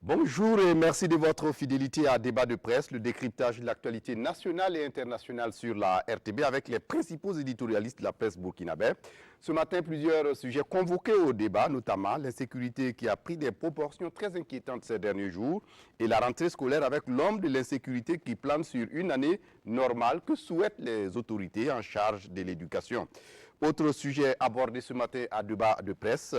Bonjour et merci de votre fidélité à Débat de presse, le décryptage de l'actualité nationale et internationale sur la RTB avec les principaux éditorialistes de la presse burkinabé. Ce matin, plusieurs sujets convoqués au débat, notamment l'insécurité qui a pris des proportions très inquiétantes ces derniers jours et la rentrée scolaire avec l'ombre de l'insécurité qui plane sur une année normale que souhaitent les autorités en charge de l'éducation. Autre sujet abordé ce matin à Débat de presse,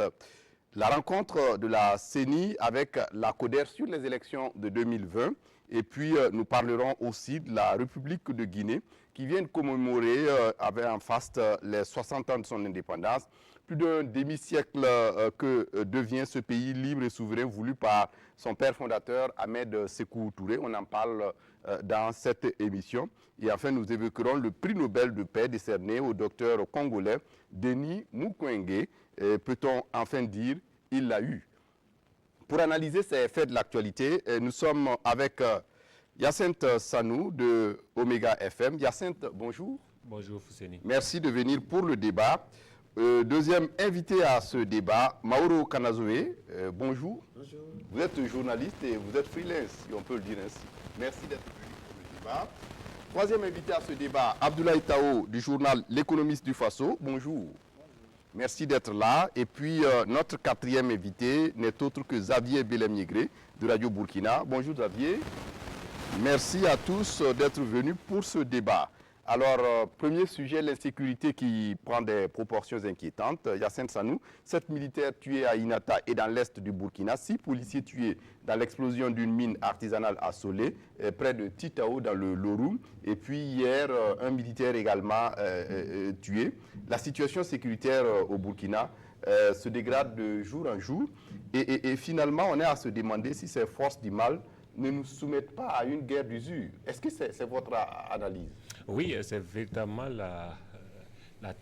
la rencontre de la CENI avec la CODER sur les élections de 2020. Et puis, nous parlerons aussi de la République de Guinée qui vient de commémorer avec en faste les 60 ans de son indépendance. Plus d'un demi-siècle que devient ce pays libre et souverain voulu par son père fondateur Ahmed Sékou Touré. On en parle dans cette émission. Et enfin, nous évoquerons le prix Nobel de paix décerné au docteur congolais Denis Mukwege. Peut-on enfin dire il l'a eu? Pour analyser ces faits de l'actualité, nous sommes avec Hyacinthe Sanou de Omega FM. Hyacinthe, bonjour. Bonjour Fousseni. Merci de venir pour le débat. Deuxième invité à ce débat, Mauro Kanazoé. Bonjour. Bonjour. Vous êtes journaliste et vous êtes freelance, si on peut le dire ainsi. Merci d'être venu pour le débat. Troisième invité à ce débat, Abdoulaye Tao du journal L'économiste du Faso. Bonjour. Merci d'être là. Et puis, notre quatrième invité n'est autre que Xavier Belem-Nigré de Radio Burkina. Bonjour Xavier. Merci à tous d'être venus pour ce débat. Alors, premier sujet, l'insécurité qui prend des proportions inquiétantes. Hyacinthe Sanou, 7 militaires tués à Inata et dans l'est du Burkina, 6 policiers tués dans l'explosion d'une mine artisanale à Solé, près de Titao dans le Loroum. Et puis hier, un militaire également tué. La situation sécuritaire au Burkina se dégrade de jour en jour. Et finalement, on est à se demander si ces forces du mal ne nous soumettent pas à une guerre d'usure. Est-ce que c'est votre analyse? Oui, c'est véritablement la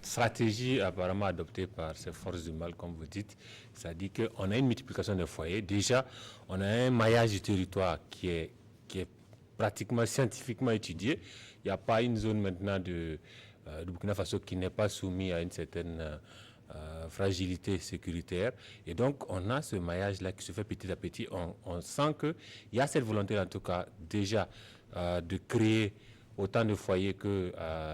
stratégie apparemment adoptée par ces forces du mal, comme vous dites. C'est-à-dire qu'on a une multiplication des foyers. Déjà, on a un maillage du territoire qui est pratiquement scientifiquement étudié. Il n'y a pas une zone maintenant du Burkina Faso qui n'est pas soumise à une certaine fragilité sécuritaire. Et donc, on a ce maillage-là qui se fait petit à petit. On sent qu'il y a cette volonté, en tout cas, déjà, de créer autant de foyers que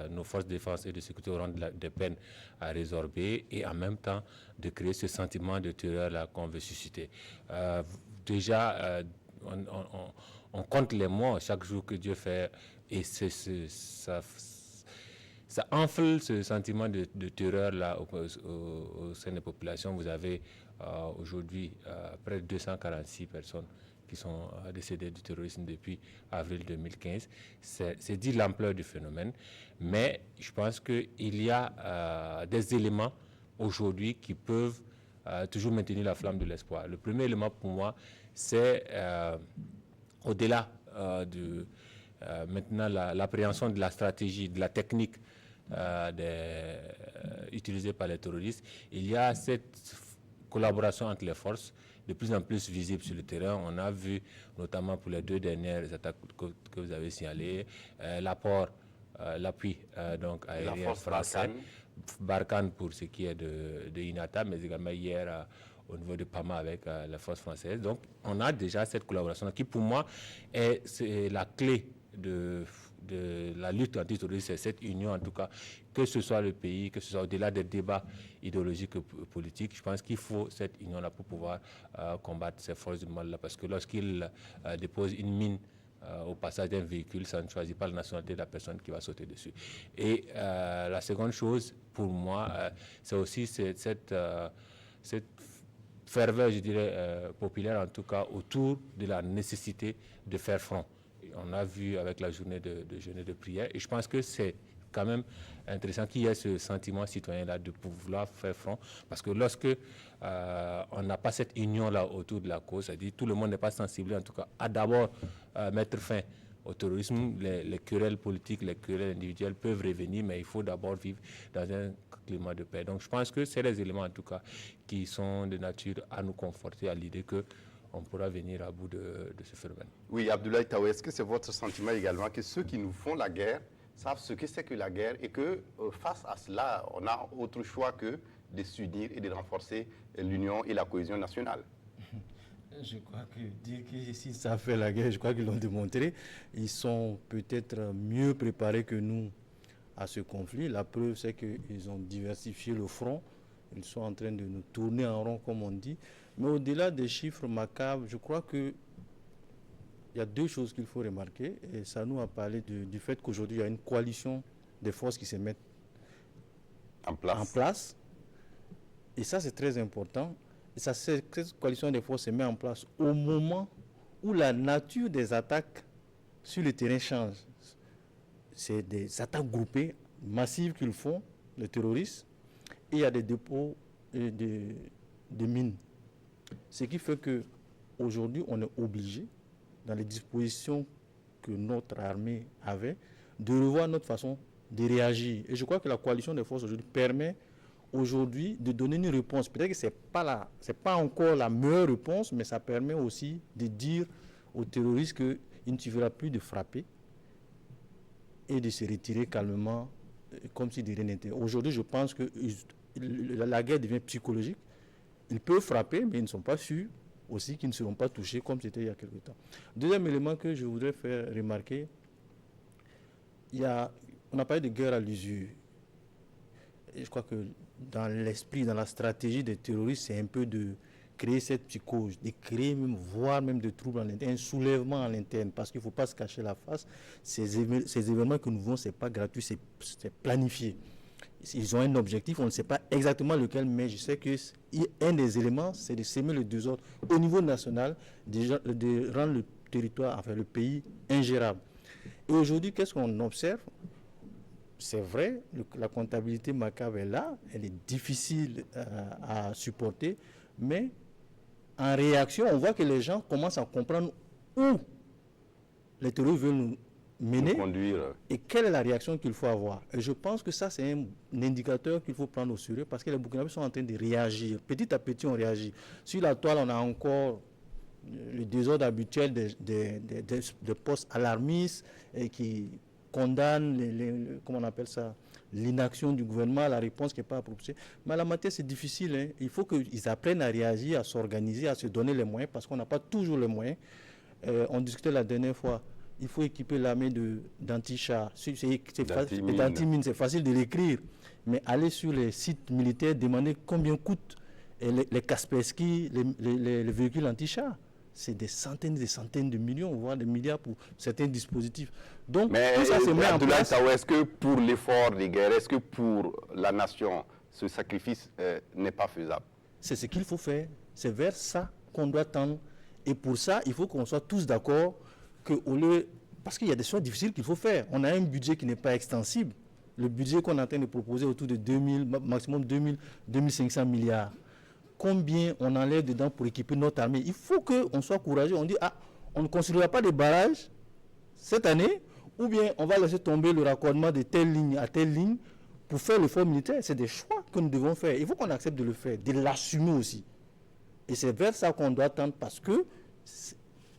nos forces de défense et de sécurité auront des peines à résorber et en même temps de créer ce sentiment de terreur qu'on veut susciter. Déjà, on compte les morts chaque jour que Dieu fait et ça enfle ce sentiment de terreur là au sein des populations. Vous avez aujourd'hui près de 246 personnes qui sont décédés du terrorisme depuis avril 2015. C'est dit l'ampleur du phénomène, mais je pense qu'il y a des éléments aujourd'hui qui peuvent toujours maintenir la flamme de l'espoir. Le premier élément pour moi, c'est au-delà de maintenant l'appréhension de la stratégie, de la technique utilisée par les terroristes. Il y a cette collaboration entre les forces de plus en plus visible sur le terrain. On a vu, notamment pour les 2 dernières attaques que vous avez signalées, l'appui donc aérien français, Barkhane pour ce qui est de Inata, mais également hier au niveau de Pama avec la force française. Donc, on a déjà cette collaboration qui, pour moi, c'est la clé de la lutte antiterroriste, c'est cette union, en tout cas, que ce soit le pays, que ce soit au-delà des débats idéologiques et politiques. Je pense qu'il faut cette union-là pour pouvoir combattre ces forces du mal-là, parce que lorsqu'ils déposent une mine au passage d'un véhicule, ça ne choisit pas la nationalité de la personne qui va sauter dessus. Et la seconde chose, pour moi, c'est aussi cette ferveur, je dirais, populaire, en tout cas, autour de la nécessité de faire front. On a vu avec la journée de jeûne de prière, et je pense que c'est quand même intéressant qu'il y ait ce sentiment citoyen-là de pouvoir faire front, parce que lorsque on n'a pas cette union-là autour de la cause, c'est-à-dire tout le monde n'est pas sensible, en tout cas, à d'abord mettre fin au terrorisme. Les querelles politiques, les querelles individuelles peuvent revenir, mais il faut d'abord vivre dans un climat de paix. Donc je pense que c'est les éléments, en tout cas, qui sont de nature à nous conforter à l'idée que on pourra venir à bout de ce phénomène. Oui, Abdoulaye Taoué, est-ce que c'est votre sentiment également que ceux qui nous font la guerre savent ce que c'est que la guerre et que face à cela, on n'a autre choix que de s'unir et de renforcer l'union et la cohésion nationale? Je crois que dire que si ça fait la guerre, je crois qu'ils l'ont démontré. Ils sont peut-être mieux préparés que nous à ce conflit. La preuve, c'est qu'ils ont diversifié le front. Ils sont en train de nous tourner en rond, comme on dit. Mais au-delà des chiffres macabres, je crois qu'il y a deux choses qu'il faut remarquer. Et ça nous a parlé du fait qu'aujourd'hui, il y a une coalition des forces qui se mettent en place. Et ça, c'est très important. Et ça, cette coalition des forces se met en place au moment où la nature des attaques sur le terrain change. C'est des attaques groupées, massives qu'ils font, les terroristes, et il y a des dépôts de mines. Ce qui fait qu'aujourd'hui, on est obligé, dans les dispositions que notre armée avait, de revoir notre façon de réagir. Et je crois que la coalition des forces aujourd'hui permet aujourd'hui de donner une réponse. Peut-être que ce n'est pas encore la meilleure réponse, mais ça permet aussi de dire aux terroristes qu'il ne suffira plus de frapper et de se retirer calmement, comme si de rien n'était. Aujourd'hui, je pense que la guerre devient psychologique. Ils peuvent frapper, mais ils ne sont pas sûrs aussi qu'ils ne seront pas touchés, comme c'était il y a quelque temps. Deuxième élément que je voudrais faire remarquer, on a parlé de guerre à l'usure. Et je crois que dans l'esprit, dans la stratégie des terroristes, c'est un peu de créer cette psychose, de créer même, voire même de troubles en interne, un soulèvement à l'interne, parce qu'il ne faut pas se cacher la face. Ces événements que nous voyons, ce n'est pas gratuit, c'est planifié. Ils ont un objectif, on ne sait pas exactement lequel, mais je sais qu'un des éléments, c'est de s'aimer le désordre au niveau national, de rendre le territoire, enfin le pays, ingérable. Et aujourd'hui, qu'est-ce qu'on observe ? C'est vrai, la comptabilité macabre est là, elle est difficile à supporter, mais en réaction, on voit que les gens commencent à comprendre où les terroristes veulent nous mener et quelle est la réaction qu'il faut avoir. Et je pense que ça, c'est un indicateur qu'il faut prendre au sérieux parce que les Burkinabés sont en train de réagir. Petit à petit, on réagit. Sur la toile, on a encore le désordre habituel des postes alarmistes et qui condamnent, comment on appelle ça, l'inaction du gouvernement, la réponse qui n'est pas appropriée. Mais à la matière, c'est difficile. Hein. Il faut qu'ils apprennent à réagir, à s'organiser, à se donner les moyens parce qu'on n'a pas toujours les moyens. On discutait la dernière fois. Il faut équiper l'armée d'anti-chars. D'anti-mines, c'est facile de l'écrire. Mais aller sur les sites militaires, demander combien coûtent les Kaspersky, les véhicules anti-chars. C'est des centaines de millions, voire des milliards pour certains dispositifs. Donc, mais tout ça se met en place. Est-ce que pour l'effort de guerre, est-ce que pour la nation, ce sacrifice n'est pas faisable? C'est ce qu'il faut faire. C'est vers ça qu'on doit tendre. Et pour ça, il faut qu'on soit tous d'accord parce qu'il y a des choix difficiles qu'il faut faire. On a un budget qui n'est pas extensible. Le budget qu'on est en train de proposer autour de maximum 2500 milliards. Combien on enlève dedans pour équiper notre armée? Il faut qu'on soit courageux. On dit, on ne construira pas de barrages cette année, ou bien on va laisser tomber le raccordement de telle ligne à telle ligne pour faire l'effort militaire. C'est des choix que nous devons faire. Il faut qu'on accepte de le faire, de l'assumer aussi. Et c'est vers ça qu'on doit tendre parce que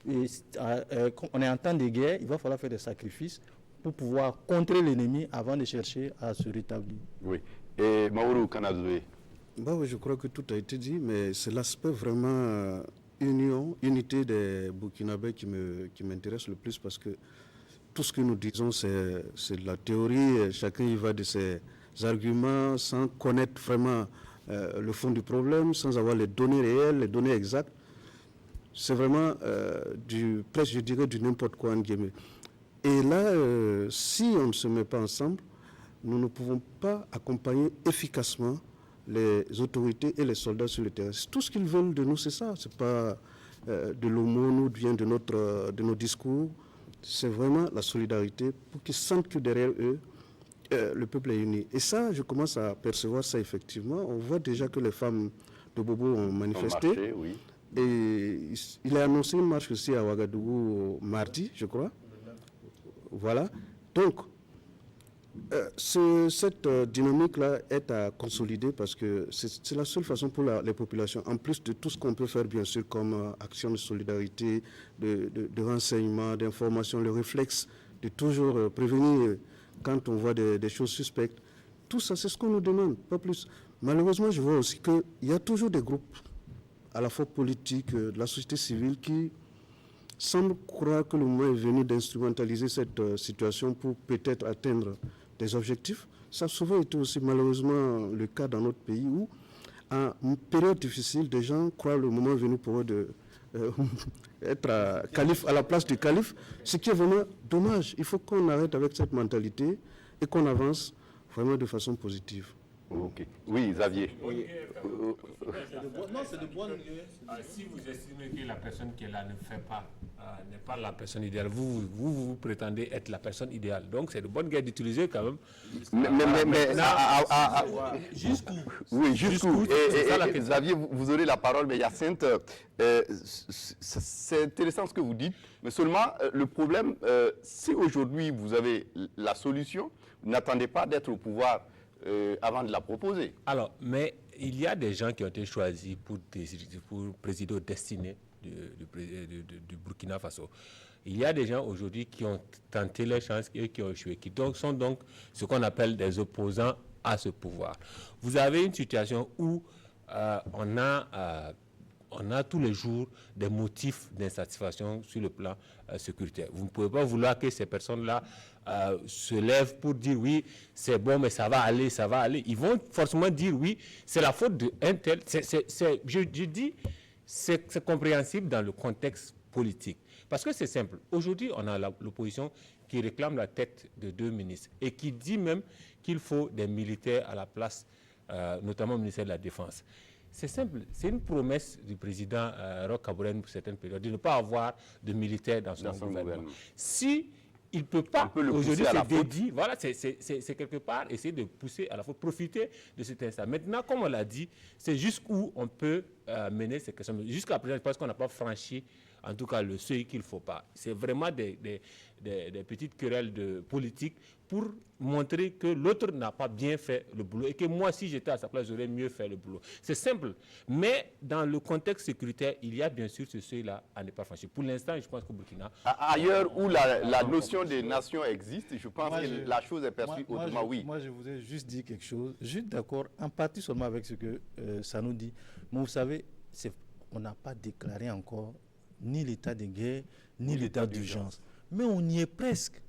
on est en temps de guerre, il va falloir faire des sacrifices pour pouvoir contrer l'ennemi avant de chercher à se rétablir. Oui. Et Maourou Kanazoué? Je crois que tout a été dit, mais c'est l'aspect vraiment unité des Burkinabés qui m'intéresse le plus parce que tout ce que nous disons, c'est de la théorie. Chacun y va de ses arguments sans connaître vraiment le fond du problème, sans avoir les données réelles, les données exactes. C'est vraiment presque, je dirais, du n'importe quoi en guillemets. Et là, si on ne se met pas ensemble, nous ne pouvons pas accompagner efficacement les autorités et les soldats sur le terrain. Tout ce qu'ils veulent de nous, c'est ça. C'est pas de l'aumône ou bien de nos discours. C'est vraiment la solidarité pour qu'ils sentent que derrière eux, le peuple est uni. Et ça, je commence à percevoir ça effectivement. On voit déjà que les femmes de Bobo ont manifesté. Marché, oui. Et il a annoncé une marche aussi à Ouagadougou mardi, je crois. Voilà. Donc, cette dynamique-là est à consolider parce que c'est la seule façon pour les populations, en plus de tout ce qu'on peut faire, bien sûr, comme action de solidarité, de renseignement, d'information, le réflexe de toujours prévenir quand on voit des choses suspectes. Tout ça, c'est ce qu'on nous demande, pas plus. Malheureusement, je vois aussi qu'il y a toujours des groupes à la fois politiques, de la société civile qui semble croire que le moment est venu d'instrumentaliser cette situation pour peut-être atteindre des objectifs. Ça a souvent été aussi malheureusement le cas dans notre pays où, à une période difficile, des gens croient le moment venu pour eux de être calife, à la place du calife, ce qui est vraiment dommage. Il faut qu'on arrête avec cette mentalité et qu'on avance vraiment de façon positive. Ok. Oui, Xavier. Oui. Non, c'est de bonne Si vous estimez que la personne qui est là ne fait pas, n'est pas la personne idéale, vous prétendez être la personne idéale. Donc c'est de bonne guerre d'utiliser quand même. jusqu'où. Oui, jusqu'où. C'est ça la Et question. Xavier, vous aurez la parole, mais Hyacinthe, c'est intéressant ce que vous dites, mais seulement le problème, si aujourd'hui vous avez la solution, n'attendez pas d'être au pouvoir avant de la proposer. Alors, mais il y a des gens qui ont été choisis pour présider aux destinées du Burkina Faso. Il y a des gens aujourd'hui qui ont tenté leur chance et qui ont échoué, qui sont donc ce qu'on appelle des opposants à ce pouvoir. Vous avez une situation où on a tous les jours des motifs d'insatisfaction sur le plan sécuritaire. Vous ne pouvez pas vouloir que ces personnes-là se lèvent pour dire oui, c'est bon, mais ça va aller, ça va aller. Ils vont forcément dire oui, c'est la faute d'un tel. Je dis, c'est compréhensible dans le contexte politique. Parce que c'est simple. Aujourd'hui, on a l'opposition qui réclame la tête de 2 ministres et qui dit même qu'il faut des militaires à la place, notamment au ministère de la Défense. C'est simple, c'est une promesse du président Roch Kabore pour certaines périodes de ne pas avoir de militaires dans son gouvernement. Si il ne peut pas aujourd'hui se dédier, voilà, c'est quelque part essayer de pousser à la fois, profiter de cet instant. Maintenant, comme on l'a dit, c'est jusqu'où on peut mener ces questions. Jusqu'à présent, je pense qu'on n'a pas franchi, en tout cas, le seuil qu'il ne faut pas. C'est vraiment des petites querelles de politique pour montrer que l'autre n'a pas bien fait le boulot et que moi, si j'étais à sa place, j'aurais mieux fait le boulot. C'est simple. Mais dans le contexte sécuritaire, il y a bien sûr ce seuil-là à ne pas franchir. Pour l'instant, je pense qu'au Burkina... Ailleurs où la notion des nations existe, je pense que la chose est perçue autrement, oui. Moi, je voudrais juste dire quelque chose. Je suis d'accord en partie seulement avec ce que ça nous dit. Mais vous savez, on n'a pas déclaré encore ni l'état de guerre, ni l'état d'urgence. Mais on y est presque.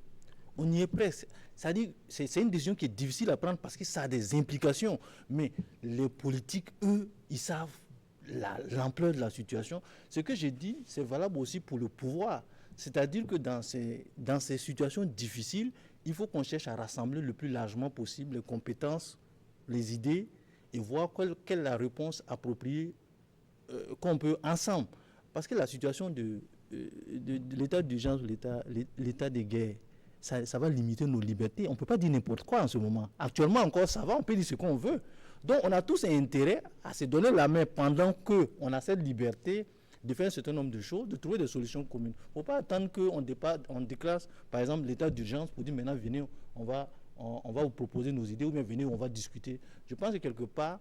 On y est presque. C'est-à-dire, c'est une décision qui est difficile à prendre parce que ça a des implications. Mais les politiques, eux, ils savent l'ampleur de la situation. Ce que j'ai dit, c'est valable aussi pour le pouvoir. C'est-à-dire que dans ces situations difficiles, il faut qu'on cherche à rassembler le plus largement possible les compétences, les idées, et voir quelle est la réponse appropriée qu'on peut ensemble. Parce que la situation de l'état d'urgence, l'état de guerre, ça va limiter nos libertés. On ne peut pas dire n'importe quoi en ce moment. Actuellement encore, ça va, on peut dire ce qu'on veut. Donc, on a tous un intérêt à se donner la main pendant qu'on a cette liberté de faire un certain nombre de choses, de trouver des solutions communes. Il ne faut pas attendre qu'on déclare, par exemple, l'état d'urgence pour dire maintenant, venez, on va vous proposer nos idées ou bien venez, on va discuter. Je pense que quelque part,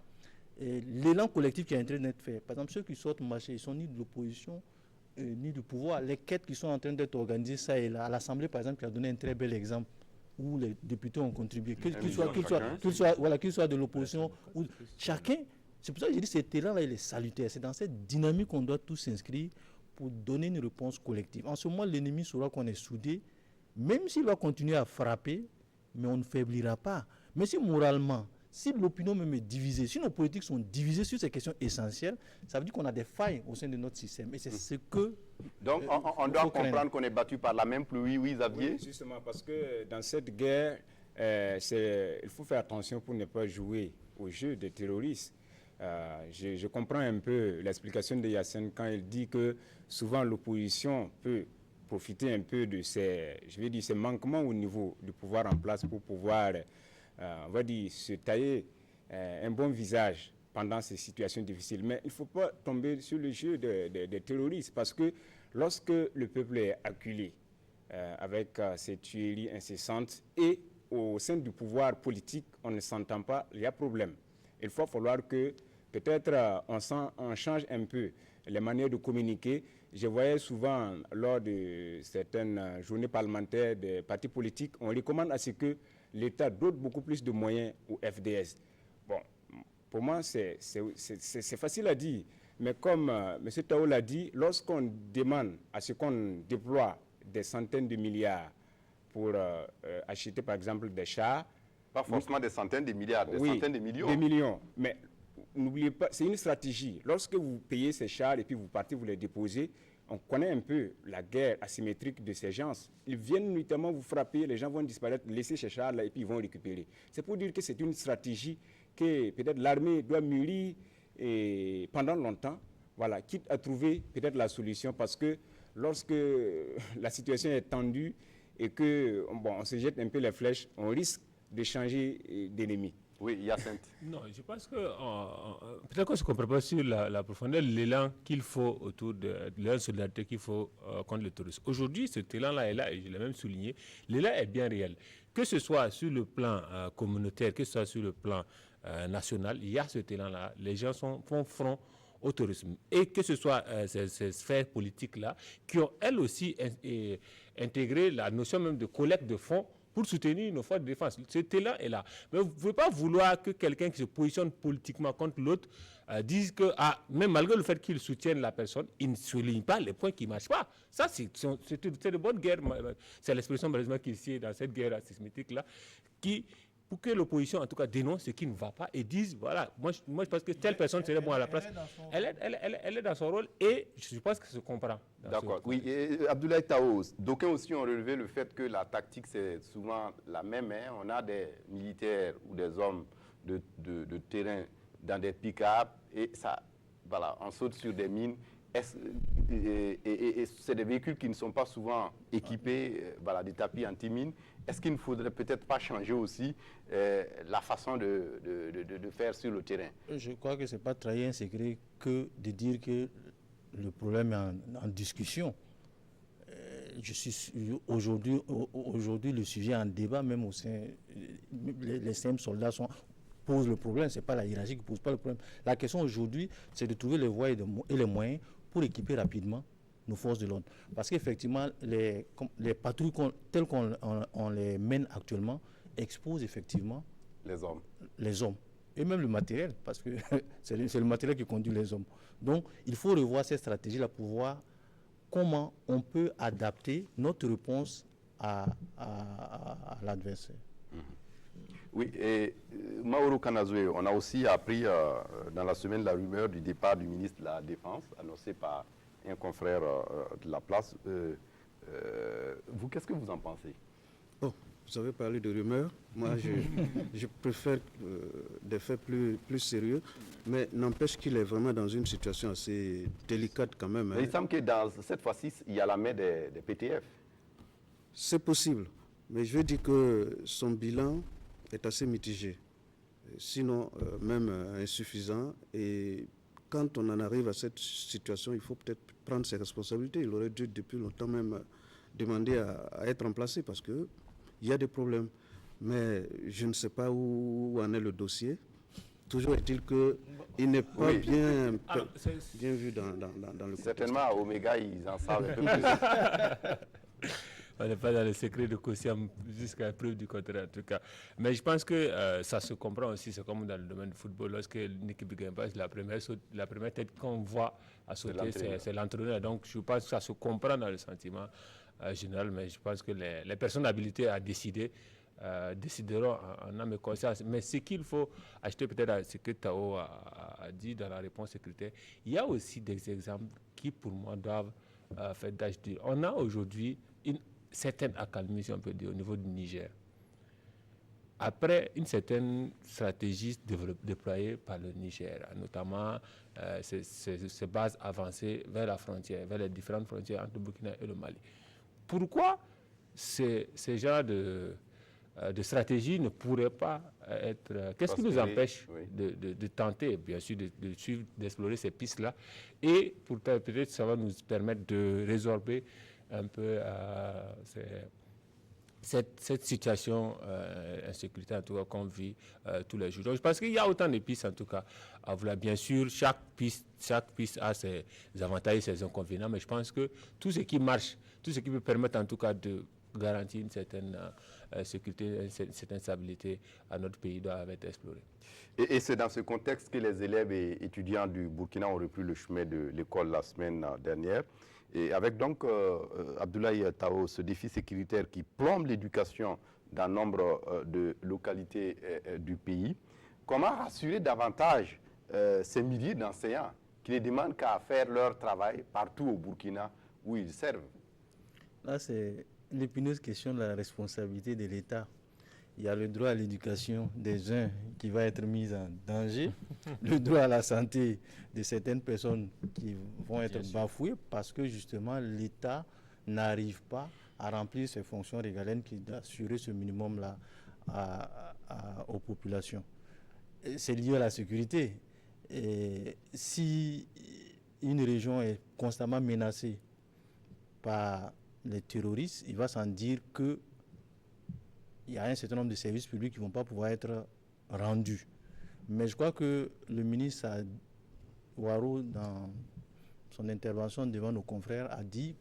l'élan collectif qui est en train d'être fait, par exemple, ceux qui sortent marcher, ils sont ni de l'opposition, ni du pouvoir. Les quêtes qui sont en train d'être organisées, ça et là, à l'Assemblée, par exemple, qui a donné un très bel exemple où les députés ont contribué, qu'ils soient de l'opposition, ou chacun. C'est pour ça que je dis que cet élan-là, il est salutaire. C'est dans cette dynamique qu'on doit tous s'inscrire pour donner une réponse collective. En ce moment, l'ennemi saura qu'on est soudé, même s'il va continuer à frapper, mais on ne faiblira pas. Mais si moralement, si l'opinion même est divisée, si nos politiques sont divisées sur ces questions essentielles, ça veut dire qu'on a des failles au sein de notre système. Et c'est ce que... Donc, on doit comprendre qu'on est battu par la même pluie, oui, Xavier? Oui, justement, parce que dans cette guerre, il faut faire attention pour ne pas jouer au jeu des terroristes. Je comprends un peu l'explication de Hyacinthe quand il dit que souvent l'opposition peut profiter un peu de ces manquements au niveau du pouvoir en place pour pouvoir... on va dire, se tailler un bon visage pendant ces situations difficiles. Mais il ne faut pas tomber sur le jeu des terroristes parce que lorsque le peuple est acculé avec ces tueries incessantes et au sein du pouvoir politique, on ne s'entend pas, il y a problème. Il va falloir que peut-être on change un peu les manières de communiquer. Je voyais souvent lors de certaines journées parlementaires des partis politiques, on recommande à ce que l'État dote beaucoup plus de moyens au FDS. Bon, pour moi, c'est facile à dire, Mais comme M. Tao l'a dit, lorsqu'on demande à ce qu'on déploie des centaines de milliards pour acheter par exemple des chars. Pas forcément des centaines de milliards, des centaines de millions. Des millions. Mais n'oubliez pas, c'est une stratégie. Lorsque vous payez ces chars et puis vous partez, vous les déposez, on connaît un peu la guerre asymétrique de ces gens. Ils viennent nuitamment vous frapper, les gens vont disparaître, laisser ces chars-là et puis ils vont récupérer. C'est pour dire que c'est une stratégie que peut-être l'armée doit mûrir et pendant longtemps, voilà, quitte à trouver peut-être la solution, parce que lorsque la situation est tendue et que on se jette un peu les flèches, on risque de changer d'ennemi. Oui, Hyacinthe. Non, je pense que peut-être qu'on ne se comprend pas sur la profondeur, l'élan qu'il faut autour de l'élan de solidarité qu'il faut contre le tourisme. Aujourd'hui, cet élan-là est là, et je l'ai même souligné, l'élan est bien réel. Que ce soit sur le plan communautaire, que ce soit sur le plan national, il y a cet élan-là. Les gens font front au tourisme. Et que ce soit ces sphères politiques-là, qui ont elles aussi intégré la notion même de collecte de fonds pour soutenir nos forces de défense. Cet élan est là. Mais vous ne pouvez pas vouloir que quelqu'un qui se positionne politiquement contre l'autre dise que, même malgré le fait qu'il soutienne la personne, il ne souligne pas les points qui ne marchent pas. Ça, c'est de bonne guerre. C'est l'expression malheureusement qu'il y a dans cette guerre sismique-là, pour que l'opposition, en tout cas, dénonce ce qui ne va pas et dise, voilà, moi je pense que telle personne serait bonne à la place. Elle est dans son rôle et je pense que ça se comprend. D'accord. Oui, et Abdoulaye Tao, d'aucuns aussi ont relevé le fait que la tactique, c'est souvent la même. Hein. On a des militaires ou des hommes de terrain dans des pick-up et ça, voilà, on saute sur des mines. Et c'est des véhicules qui ne sont pas souvent équipés, voilà, des tapis anti-mines. Est-ce qu'il ne faudrait peut-être pas changer aussi la façon de faire sur le terrain? Je crois que ce n'est pas trahir un secret que de dire que le problème est en discussion. Aujourd'hui, le sujet est en débat, même au sein, les mêmes soldats posent le problème. Ce n'est pas la hiérarchie qui ne pose pas le problème. La question aujourd'hui, c'est de trouver les voies et les moyens pour équiper rapidement nos forces de l'ordre. Parce qu'effectivement, les patrouilles telles qu'on les mène actuellement exposent effectivement les hommes. Et même le matériel, parce que c'est le matériel qui conduit les hommes. Donc, il faut revoir cette stratégie-là pour voir comment on peut adapter notre réponse à l'adversaire. Oui, et Mauro Kanazoué, on a aussi appris dans la semaine la rumeur du départ du ministre de la Défense, annoncé par un confrère de la place. Vous, qu'est-ce que vous en pensez? Bon, vous avez parlé de rumeurs. Moi, je préfère des faits plus sérieux, mais n'empêche qu'il est vraiment dans une situation assez délicate quand même. Hein. Il semble que dans cette fois-ci, il y a la main des PTF. C'est possible, mais je veux dire que son bilan est assez mitigé, sinon même insuffisant. Et quand on en arrive à cette situation, il faut peut-être prendre ses responsabilités. Il aurait dû depuis longtemps même demander à être remplacé parce qu'il y a des problèmes. Mais je ne sais pas où en est le dossier. Toujours est-il qu'il n'est pas bien vu dans le contexte. Certainement, à Omega, ils en savent un peu plus. On n'est pas dans le secret de Kossiam jusqu'à la preuve du contraire en tout cas. Mais je pense que ça se comprend aussi, c'est comme dans le domaine du football. Lorsque l'équipe ne gagne pas, la première tête qu'on voit à sauter, c'est l'entraîneur. Donc je pense que ça se comprend dans le sentiment général, mais je pense que les personnes habilitées à décider décideront en âme et conscience. Mais ce qu'il faut acheter peut-être, ce que Tao a dit dans la réponse sécuritaire, il y a aussi des exemples qui pour moi doivent faire d'acheter. On a aujourd'hui une certaine accalmie, si on peut dire, au niveau du Niger. Après une certaine stratégie déployée par le Niger, notamment ces bases avancées vers la frontière, vers les différentes frontières entre le Burkina et le Mali. Pourquoi ces genres de stratégie ne pourraient pas être... Qu'est-ce qui nous empêche de tenter, bien sûr, de suivre, d'explorer ces pistes-là, et peut-être ça va nous permettre de résorber un peu cette situation insécurité en tout cas qu'on vit tous les jours. Donc je pense qu'il y a autant de pistes en tout cas à vouloir. Bien sûr, chaque piste a ses avantages et ses inconvénients, mais je pense que tout ce qui marche, tout ce qui peut permettre en tout cas de garantir une certaine sécurité, une certaine stabilité à notre pays doivent être explorées. Et c'est dans ce contexte que les élèves et étudiants du Burkina ont repris le chemin de l'école la semaine dernière. Et avec donc Abdoulaye Tao, ce défi sécuritaire qui plombe l'éducation dans nombre de localités du pays, comment rassurer davantage ces milliers d'enseignants qui ne demandent qu'à faire leur travail partout au Burkina où ils servent? Là, c'est l'épineuse question de la responsabilité de l'État. Il y a le droit à l'éducation des uns qui va être mis en danger, le droit à la santé de certaines personnes qui vont être bafouées parce que justement l'État n'arrive pas à remplir ses fonctions régaliennes qui d'assurer ce minimum-là aux populations. C'est lié à la sécurité. Et si une région est constamment menacée par les terroristes, il va sans dire que il y a un certain nombre de services publics qui ne vont pas pouvoir être rendus. Mais je crois que le ministre Ouattara, dans son intervention devant nos confrères, a dit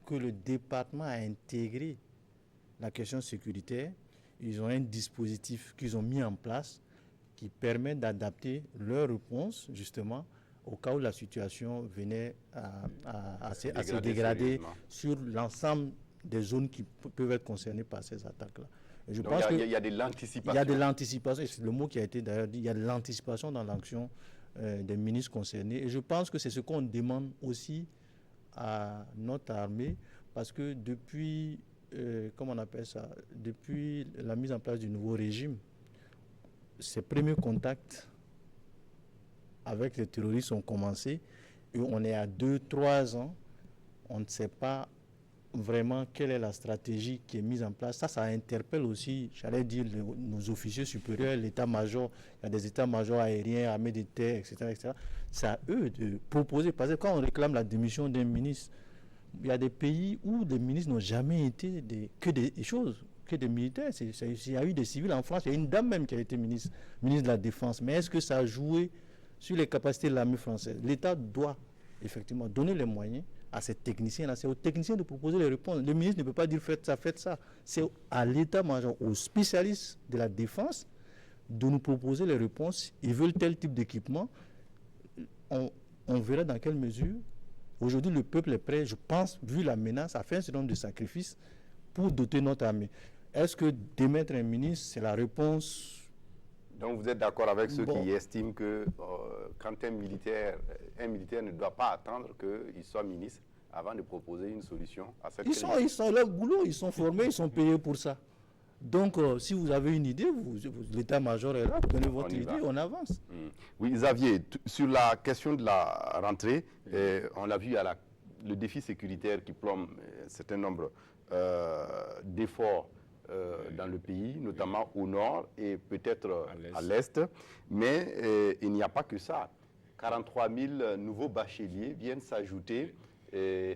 que le département a intégré la question sécuritaire. Ils ont un dispositif qu'ils ont mis en place qui permet d'adapter leur réponse, justement, au cas où la situation venait à se dégrader sur l'ensemble des zones qui peuvent être concernées par ces attaques-là. Je pense qu'il y a de l'anticipation. Il y a de l'anticipation, c'est le mot qui a été d'ailleurs dit, il y a de l'anticipation dans l'action des ministres concernés. Et je pense que c'est ce qu'on demande aussi à notre armée, parce que depuis, comment on appelle ça, depuis la mise en place du nouveau régime, ces premiers contacts avec les terroristes ont commencé et on est à 2-3 ans, on ne sait pas vraiment quelle est la stratégie qui est mise en place. Ça interpelle aussi, j'allais dire, nos officiers supérieurs, l'état-major. Il y a des états-majors aériens, armées de terre, etc., etc. C'est à eux de proposer. Parce que quand on réclame la démission d'un ministre, il y a des pays où les ministres n'ont jamais été que des militaires. Il y a eu des civils en France. Il y a une dame même qui a été ministre de la Défense. Mais est-ce que ça a joué sur les capacités de l'armée française? L'État doit effectivement donner les moyens à ces techniciens-là, c'est aux techniciens de proposer les réponses. Le ministre ne peut pas dire faites ça. C'est à l'état-major, aux spécialistes de la défense de nous proposer les réponses. Ils veulent tel type d'équipement. On verra dans quelle mesure. Aujourd'hui, le peuple est prêt, je pense, vu la menace, à faire un certain nombre de sacrifices pour doter notre armée. Est-ce que démettre un ministre, c'est la réponse? Donc vous êtes d'accord avec ceux qui estiment que quand un militaire ne doit pas attendre qu'il soit ministre avant de proposer une solution à cette crise? Ils sont leur boulot, ils sont formés, ils sont payés pour ça. Donc si vous avez une idée, l'état-major est là, vous donnez votre idée, on avance. Oui, Xavier, sur la question de la rentrée, on l'a vu, il y a le défi sécuritaire qui plombe un certain nombre d'efforts dans le pays, notamment au nord et peut-être à l'est. Mais il n'y a pas que ça. 43 000 nouveaux bacheliers viennent s'ajouter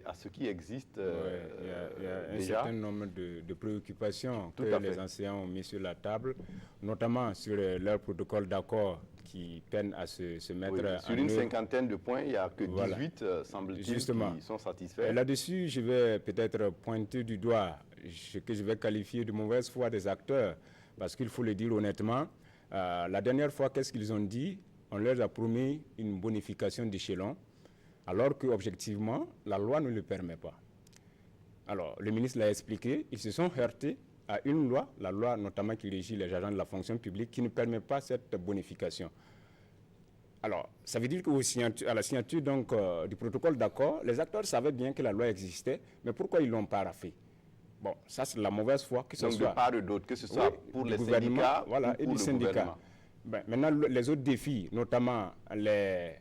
à ce qui existe il y a un déjà. certain nombre de préoccupations que les enseignants ont mis sur la table, notamment sur leur protocole d'accord qui peinent à se mettre sur une cinquantaine de points, il n'y a que 18, semble-t-il, qui sont satisfaits. Là-dessus, je vais peut-être pointer du doigt ce que je vais qualifier de mauvaise foi des acteurs, parce qu'il faut le dire honnêtement, la dernière fois, qu'est-ce qu'ils ont dit? On leur a promis une bonification d'échelon, alors qu'objectivement, la loi ne le permet pas. Alors, le ministre l'a expliqué, ils se sont heurtés à une loi, la loi notamment qui régit les agents de la fonction publique, qui ne permet pas cette bonification. Alors, ça veut dire qu'à la signature donc, du protocole d'accord, les acteurs savaient bien que la loi existait, mais pourquoi ils ne l'ont pas rafé? Bon, ça c'est la mauvaise foi, que ce soit de part et d'autre, que ce soit pour les syndicats et pour du syndicat. Maintenant, les autres défis, notamment les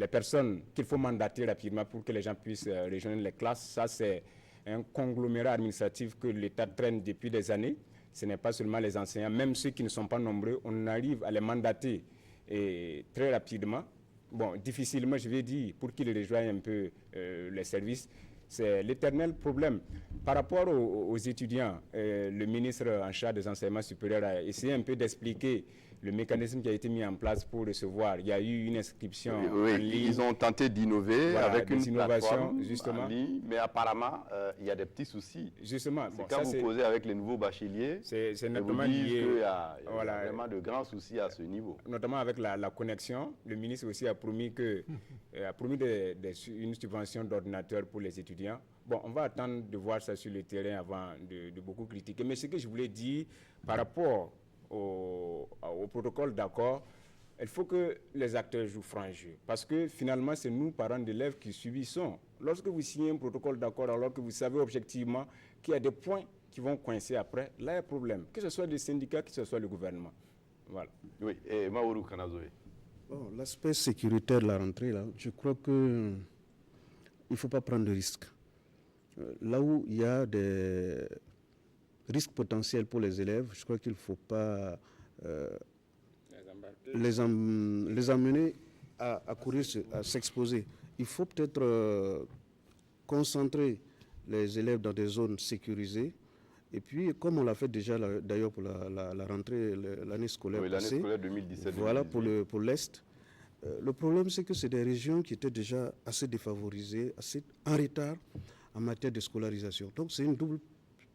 personnes qu'il faut mandater rapidement pour que les gens puissent rejoindre les classes, ça c'est un conglomérat administratif que l'État traîne depuis des années. Ce n'est pas seulement les enseignants, même ceux qui ne sont pas nombreux, on arrive à les mandater très rapidement. Bon, difficilement, je vais dire, pour qu'ils rejoignent un peu les services. c'est l'éternel problème. Par rapport aux étudiants, le ministre en charge des enseignements supérieurs a essayé un peu d'expliquer le mécanisme qui a été mis en place pour recevoir. Il y a eu une inscription en ligne. Ils ont tenté d'innover avec une plateforme justement. en ligne, mais apparemment, il y a des petits soucis. Justement. C'est quand vous causez avec les nouveaux bacheliers, c'est notamment lié qu'il y a vraiment de grands soucis à ce niveau. Notamment avec la connexion. Le ministre aussi a promis, une subvention d'ordinateur pour les étudiants. Bon, on va attendre de voir ça sur le terrain avant de beaucoup critiquer. Mais ce que je voulais dire par rapport au protocole d'accord, il faut que les acteurs jouent franc jeu. Parce que finalement, c'est nous, parents d'élèves, qui subissons. Lorsque vous signez un protocole d'accord, alors que vous savez objectivement qu'il y a des points qui vont coincer après, là, il y a un problème. Que ce soit les syndicats, que ce soit le gouvernement. Voilà. Oui, et Maourou Kanazoé. Bon, l'aspect sécuritaire de la rentrée, là, je crois qu'il ne faut pas prendre de risques. Là où il y a des risques potentiels pour les élèves, je crois qu'il ne faut pas les amener à courir, à s'exposer. Il faut peut-être concentrer les élèves dans des zones sécurisées. Et puis, comme on l'a fait déjà d'ailleurs pour la rentrée, l'année scolaire passée, l'année scolaire 2017-2018. Voilà pour l'Est. Le problème, c'est que c'est des régions qui étaient déjà assez défavorisées, assez en retard en matière de scolarisation. Donc, c'est une double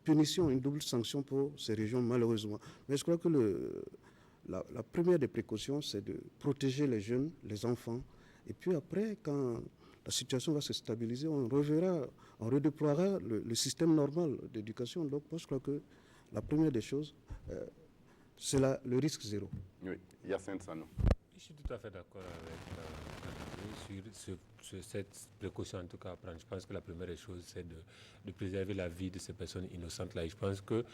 punition, une double sanction pour ces régions, malheureusement. Mais je crois que la première des précautions, c'est de protéger les jeunes, les enfants. Et puis après, quand la situation va se stabiliser, on redéploiera le système normal d'éducation. Donc, moi, je crois que la première des choses, c'est le risque zéro. Oui, Yacine Sano. Je suis tout à fait d'accord avec sur cette précaution en tout cas à prendre. Je pense que la première des choses, c'est de préserver la vie de ces personnes innocentes-là. Je pense que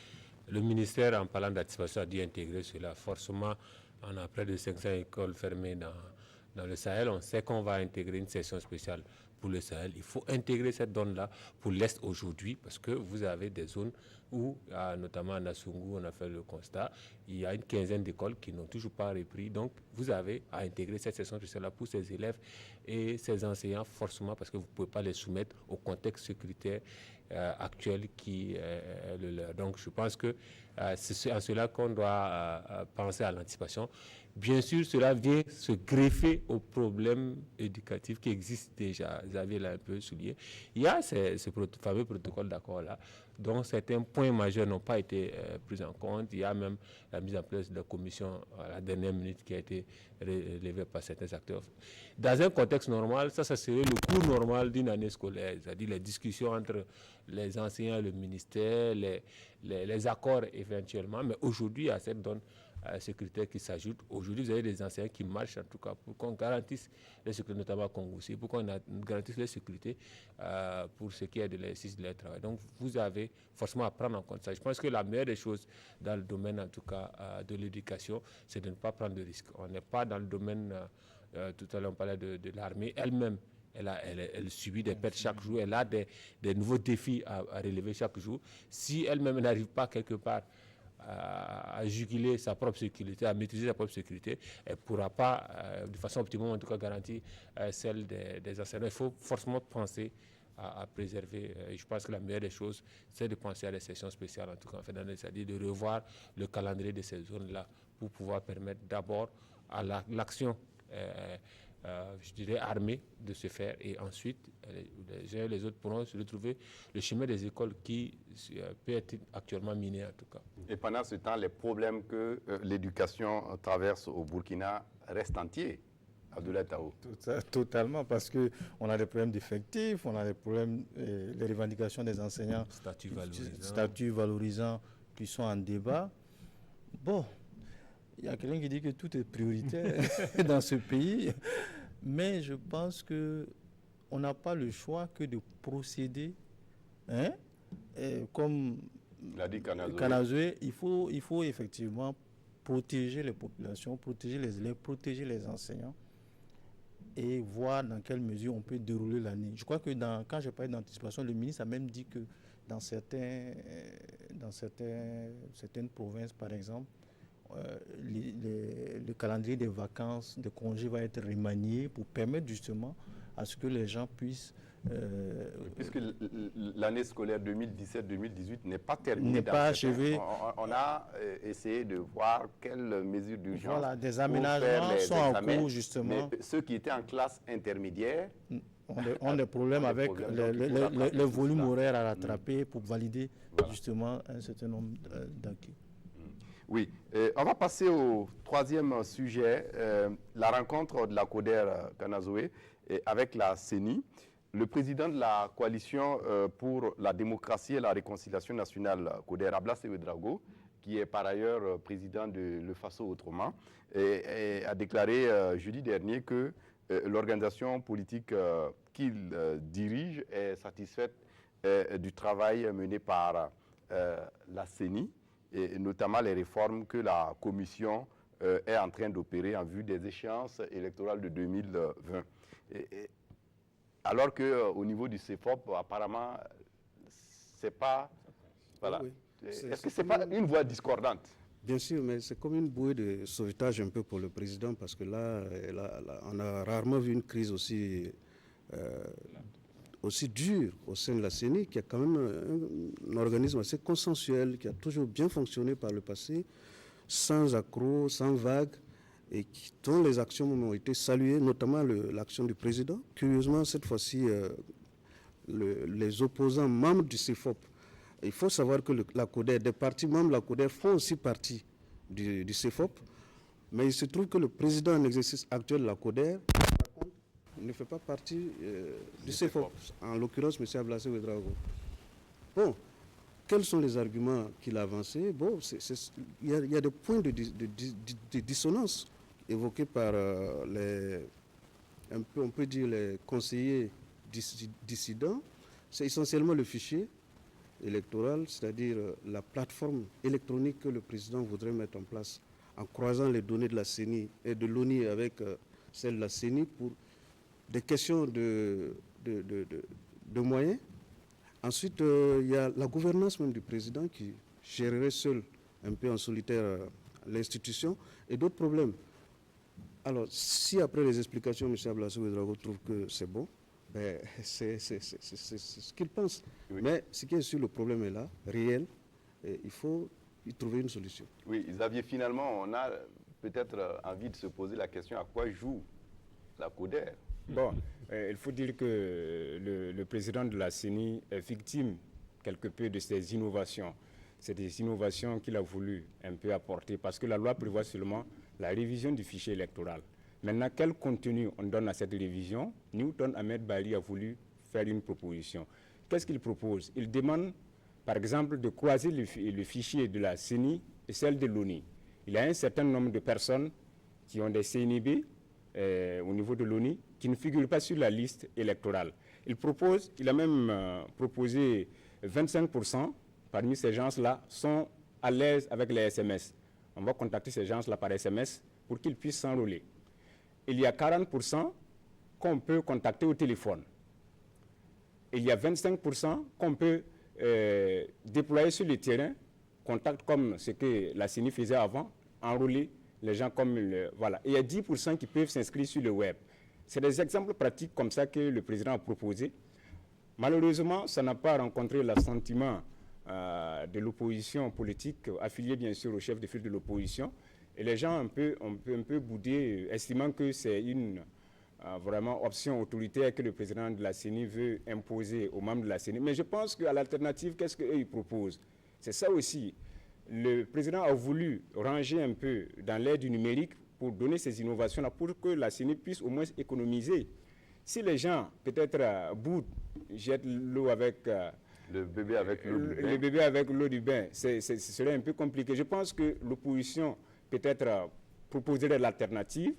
le ministère, en parlant d'anticipation, a dû intégrer cela. Forcément, on a près de 500 écoles fermées dans le Sahel. On sait qu'on va intégrer une session spéciale pour le Sahel. Il faut intégrer cette zone-là pour l'Est aujourd'hui parce que vous avez des zones où, notamment à Nassungou, on a fait le constat, il y a une quinzaine d'écoles qui n'ont toujours pas repris. Donc, vous avez à intégrer cette session spéciale-là pour ces élèves et ces enseignants forcément parce que vous ne pouvez pas les soumettre au contexte sécuritaire actuel qui est le leur. Donc, je pense que c'est en cela qu'on doit penser à l'anticipation. Bien sûr, cela vient se greffer aux problèmes éducatifs qui existent déjà. Xavier l'a un peu souligné. Il y a ce fameux protocole d'accord-là, dont certains points majeurs n'ont pas été pris en compte. Il y a même la mise en place de la commission à la dernière minute qui a été relevée par certains acteurs. Dans un contexte normal, ça serait le cours normal d'une année scolaire, c'est-à-dire les discussions entre les enseignants et le ministère, les accords éventuellement. Mais aujourd'hui, il y a cette donne sécuritaire qui s'ajoute. Aujourd'hui, vous avez des enseignants qui marchent en tout cas pour qu'on garantisse la sécurité, notamment à Congoussi, pour qu'on garantisse la sécurité pour ce qui est de l'exercice de leur travail. Donc, vous avez forcément à prendre en compte ça. Je pense que la meilleure des choses dans le domaine, en tout cas, de l'éducation, c'est de ne pas prendre de risques. On n'est pas dans le domaine, tout à l'heure on parlait de l'armée elle-même. Elle subit des pertes chaque jour, elle a des nouveaux défis à relever chaque jour. Si elle-même n'arrive pas quelque part à juguler sa propre sécurité, à maîtriser sa propre sécurité, elle ne pourra pas, de façon optimale en tout cas, garantir celle des enseignants. Il faut forcément penser à préserver. Je pense que la meilleure des choses, c'est de penser à des sessions spéciales, en tout cas en fin d'année, c'est-à-dire de revoir le calendrier de ces zones-là pour pouvoir permettre d'abord à l'action je dirais, armée de se faire. Et ensuite, les uns et les autres pourront se retrouver le chemin des écoles qui peut être actuellement miné, en tout cas. Et pendant ce temps, les problèmes que l'éducation traverse au Burkina restent entiers. Abdoulaye Tao. Totalement, parce qu'on a des problèmes d'effectifs, on a des problèmes, les revendications des enseignants, statuts valorisants qui sont en débat. Bon, il y a quelqu'un qui dit que tout est prioritaire dans ce pays, mais je pense qu'on n'a pas le choix que de procéder, comme l'a dit Kanazoé, il faut effectivement protéger les populations, protéger les élèves, protéger les enseignants et voir dans quelle mesure on peut dérouler l'année. Je crois que quand je parlais d'anticipation, le ministre a même dit que dans certaines provinces, par exemple, le calendrier des vacances, des congés va être remanié pour permettre justement à ce que les gens puissent... Puisque l'année scolaire 2017-2018 n'est pas terminée. N'est pas achevée. On a essayé de voir quelles mesures d'urgence. Voilà, des aménagements sont en cours, justement. Mais ceux qui étaient en classe intermédiaire ont des problèmes avec le volume horaire à rattraper pour valider justement un certain nombre d'acquis. Oui, on va passer au troisième sujet, la rencontre de la CODER Kanazoé avec la CENI. Le président de la coalition pour la démocratie et la réconciliation nationale, CODER, Ablasse Ouedraogo, qui est par ailleurs président de Le Faso Autrement, a déclaré jeudi dernier que l'organisation politique qu'il dirige est satisfaite du travail mené par la CENI, et notamment les réformes que la commission est en train d'opérer en vue des échéances électorales de 2020. Alors qu'au niveau du CEFOP, apparemment, c'est pas... Voilà. Oui. Est-ce que ce n'est pas une voix discordante? Bien sûr, mais c'est comme une bouée de sauvetage un peu pour le président, parce que là, on a rarement vu une crise aussi dure au sein de la CENI, qui est quand même un organisme assez consensuel, qui a toujours bien fonctionné par le passé, sans accroc, sans vague, et dont les actions ont été saluées, notamment l'action du président. Curieusement, cette fois-ci, les opposants membres du CEFOP, il faut savoir que la CODER, des partis membres de la CODER font aussi partie du CEFOP, mais il se trouve que le président en exercice actuel de la CODER, par contre, ne fait pas partie du CEFOP, en l'occurrence M. Ablasse Ouedraogo. Bon, quels sont les arguments qu'il a avancés? Bon, il y a des points de dissonance évoqués par on peut dire les conseillers dissidents. C'est essentiellement le fichier électoral, c'est-à-dire la plateforme électronique que le président voudrait mettre en place en croisant les données de la CENI et de l'ONU avec celles de la CENI pour des questions de moyens. Ensuite, il y a la gouvernance même du président qui gérerait seul, un peu en solitaire, l'institution et d'autres problèmes. Alors, si après les explications, M. Ablasse Ouedraogo trouve que c'est bon, ben, c'est ce qu'il pense. Oui. Mais ce qui est sûr, le problème est là, réel, et il faut y trouver une solution. Oui, Xavier, finalement, on a peut-être envie de se poser la question à quoi joue la CODER. Bon, il faut dire que le président de la CENI est victime quelque peu de ces innovations. C'est des innovations qu'il a voulu un peu apporter parce que la loi prévoit seulement la révision du fichier électoral. Maintenant, quel contenu on donne à cette révision? Newton Ahmed Bali a voulu faire une proposition. Qu'est-ce qu'il propose? Il demande, par exemple, de croiser le fichier de la CENI et celle de l'ONU. Il y a un certain nombre de personnes qui ont des CNIB au niveau de l'ONU qui ne figurent pas sur la liste électorale. Il a même proposé 25% parmi ces gens-là sont à l'aise avec les SMS. On va contacter ces gens-là par SMS pour qu'ils puissent s'enrôler. Il y a 40% qu'on peut contacter au téléphone. Il y a 25% qu'on peut déployer sur le terrain, contact comme ce que la CENI faisait avant, enrôler les gens comme voilà. Et il y a 10% qui peuvent s'inscrire sur le web. C'est des exemples pratiques comme ça que le président a proposé. Malheureusement, ça n'a pas rencontré l'assentiment de l'opposition politique, affiliée bien sûr au chef de file de l'opposition. Et les gens ont un peu boudé, estimant que c'est une vraiment option autoritaire que le président de la CENI veut imposer aux membres de la CENI. Mais je pense qu'à l'alternative, qu'est-ce qu'eux ils proposent? C'est ça aussi. Le président a voulu ranger un peu dans l'ère du numérique pour donner ces innovations-là, pour que la CENI puisse au moins économiser. Si les gens, peut-être, boudent, jettent l'eau avec... le bébé avec l'eau du bain. Le bébé avec l'eau du bain, ce serait un peu compliqué. Je pense que l'opposition, peut-être, proposerait l'alternative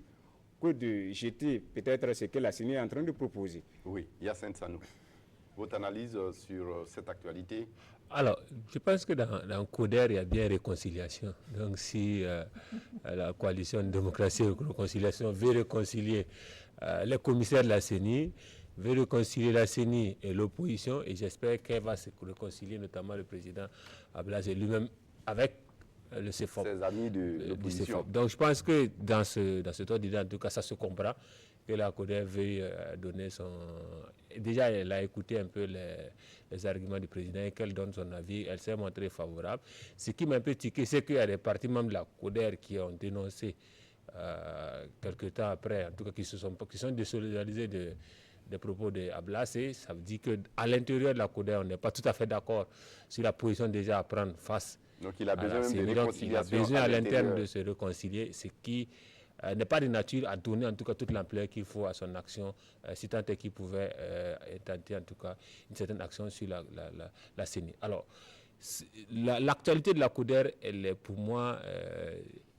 que de jeter, peut-être, ce que la CENI est en train de proposer. Oui, Yacine Sanou, votre analyse sur cette actualité? Alors, je pense que dans CODER, il y a bien réconciliation. Donc, si la coalition de démocratie et de réconciliation veut réconcilier les commissaires de la CENI, veut réconcilier la CENI et l'opposition, et j'espère qu'elle va se réconcilier, notamment le président Ablasse lui-même, avec le CEFOP. Ses amis de l'opposition. Donc, je pense que dans ce temps d'idée, en tout cas, ça se comprend. que la CODER veuille donner son... Déjà, elle a écouté un peu les arguments du président et qu'elle donne son avis. Elle s'est montrée favorable. Ce qui m'a un peu tiqué, c'est qu'il y a des partis membres de la CODER qui ont dénoncé quelques temps après, en tout cas qui sont désolidarisés des propos de Ablassé. Ça veut dire qu'à l'intérieur de la CODER, on n'est pas tout à fait d'accord sur la position déjà à prendre face. Donc il a besoin même de réconciliation. Il a besoin à l'interne de se réconcilier, ce qui n'est pas de nature à donner en tout cas toute l'ampleur qu'il faut à son action, si tant est qu'il pouvait tenter en tout cas une certaine action sur la CENI. Alors, l'actualité de la CODER, elle est pour moi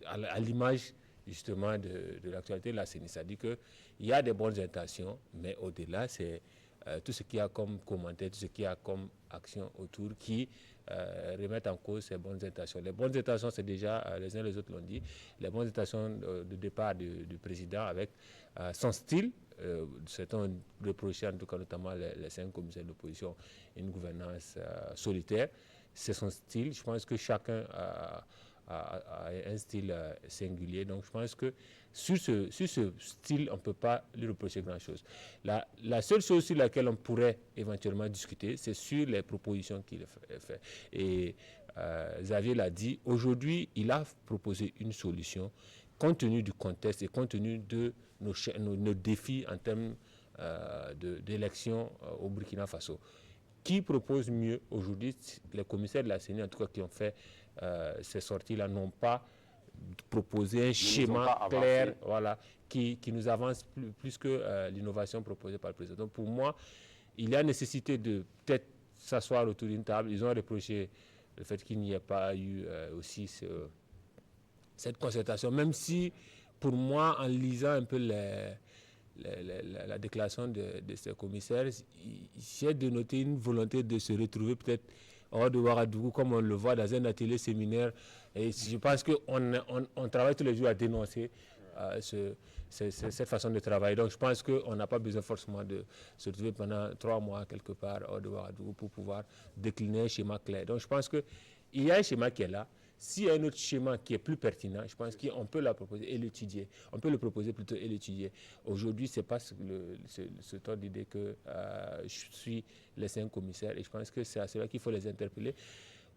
à l'image justement de l'actualité de la CENI. C'est-à-dire qu'il y a des bonnes intentions, mais au-delà, c'est tout ce qu'il y a comme commentaire, tout ce qu'il y a comme action autour qui remettent en cause ces bonnes intentions. Les bonnes intentions, c'est déjà, les uns les autres l'ont dit, les bonnes intentions de départ du président avec son style. Certains ont reproché, en tout cas notamment les 5 commissaires d'opposition, une gouvernance solitaire. C'est son style. Je pense que chacun a un style singulier. Donc je pense que sur ce style, on ne peut pas lui reprocher grand-chose. La seule chose sur laquelle on pourrait éventuellement discuter, c'est sur les propositions qu'il fait. Et Xavier l'a dit, aujourd'hui, il a proposé une solution compte tenu du contexte et compte tenu de nos défis en termes d'élections au Burkina Faso. Qui propose mieux aujourd'hui? Les commissaires de la CENI, en tout cas, qui ont fait ces sorties-là, n'ont pas proposé un schéma clair, voilà, qui nous avance plus que l'innovation proposée par le président. Donc pour moi, il y a nécessité de peut-être s'asseoir autour d'une table. Ils ont reproché le fait qu'il n'y ait pas eu aussi cette concertation, même si pour moi, en lisant un peu la déclaration de ces commissaires, j'ai de noter une volonté de se retrouver peut-être hors de Ouagadougou, comme on le voit dans un atelier séminaire. Et je pense qu'on travaille tous les jours à dénoncer cette façon de travailler. Donc je pense qu'on n'a pas besoin forcément de se retrouver pendant 3 mois quelque part hors de Ouagadougou pour pouvoir décliner un schéma clair. Donc je pense qu'il y a un schéma qui est là. S'il y a un autre schéma qui est plus pertinent, je pense qu'on peut la proposer et l'étudier. On peut le proposer plutôt et l'étudier. Aujourd'hui, ce n'est pas ce temps d'idée que je suis les 5 commissaires et je pense que c'est à cela qu'il faut les interpeller.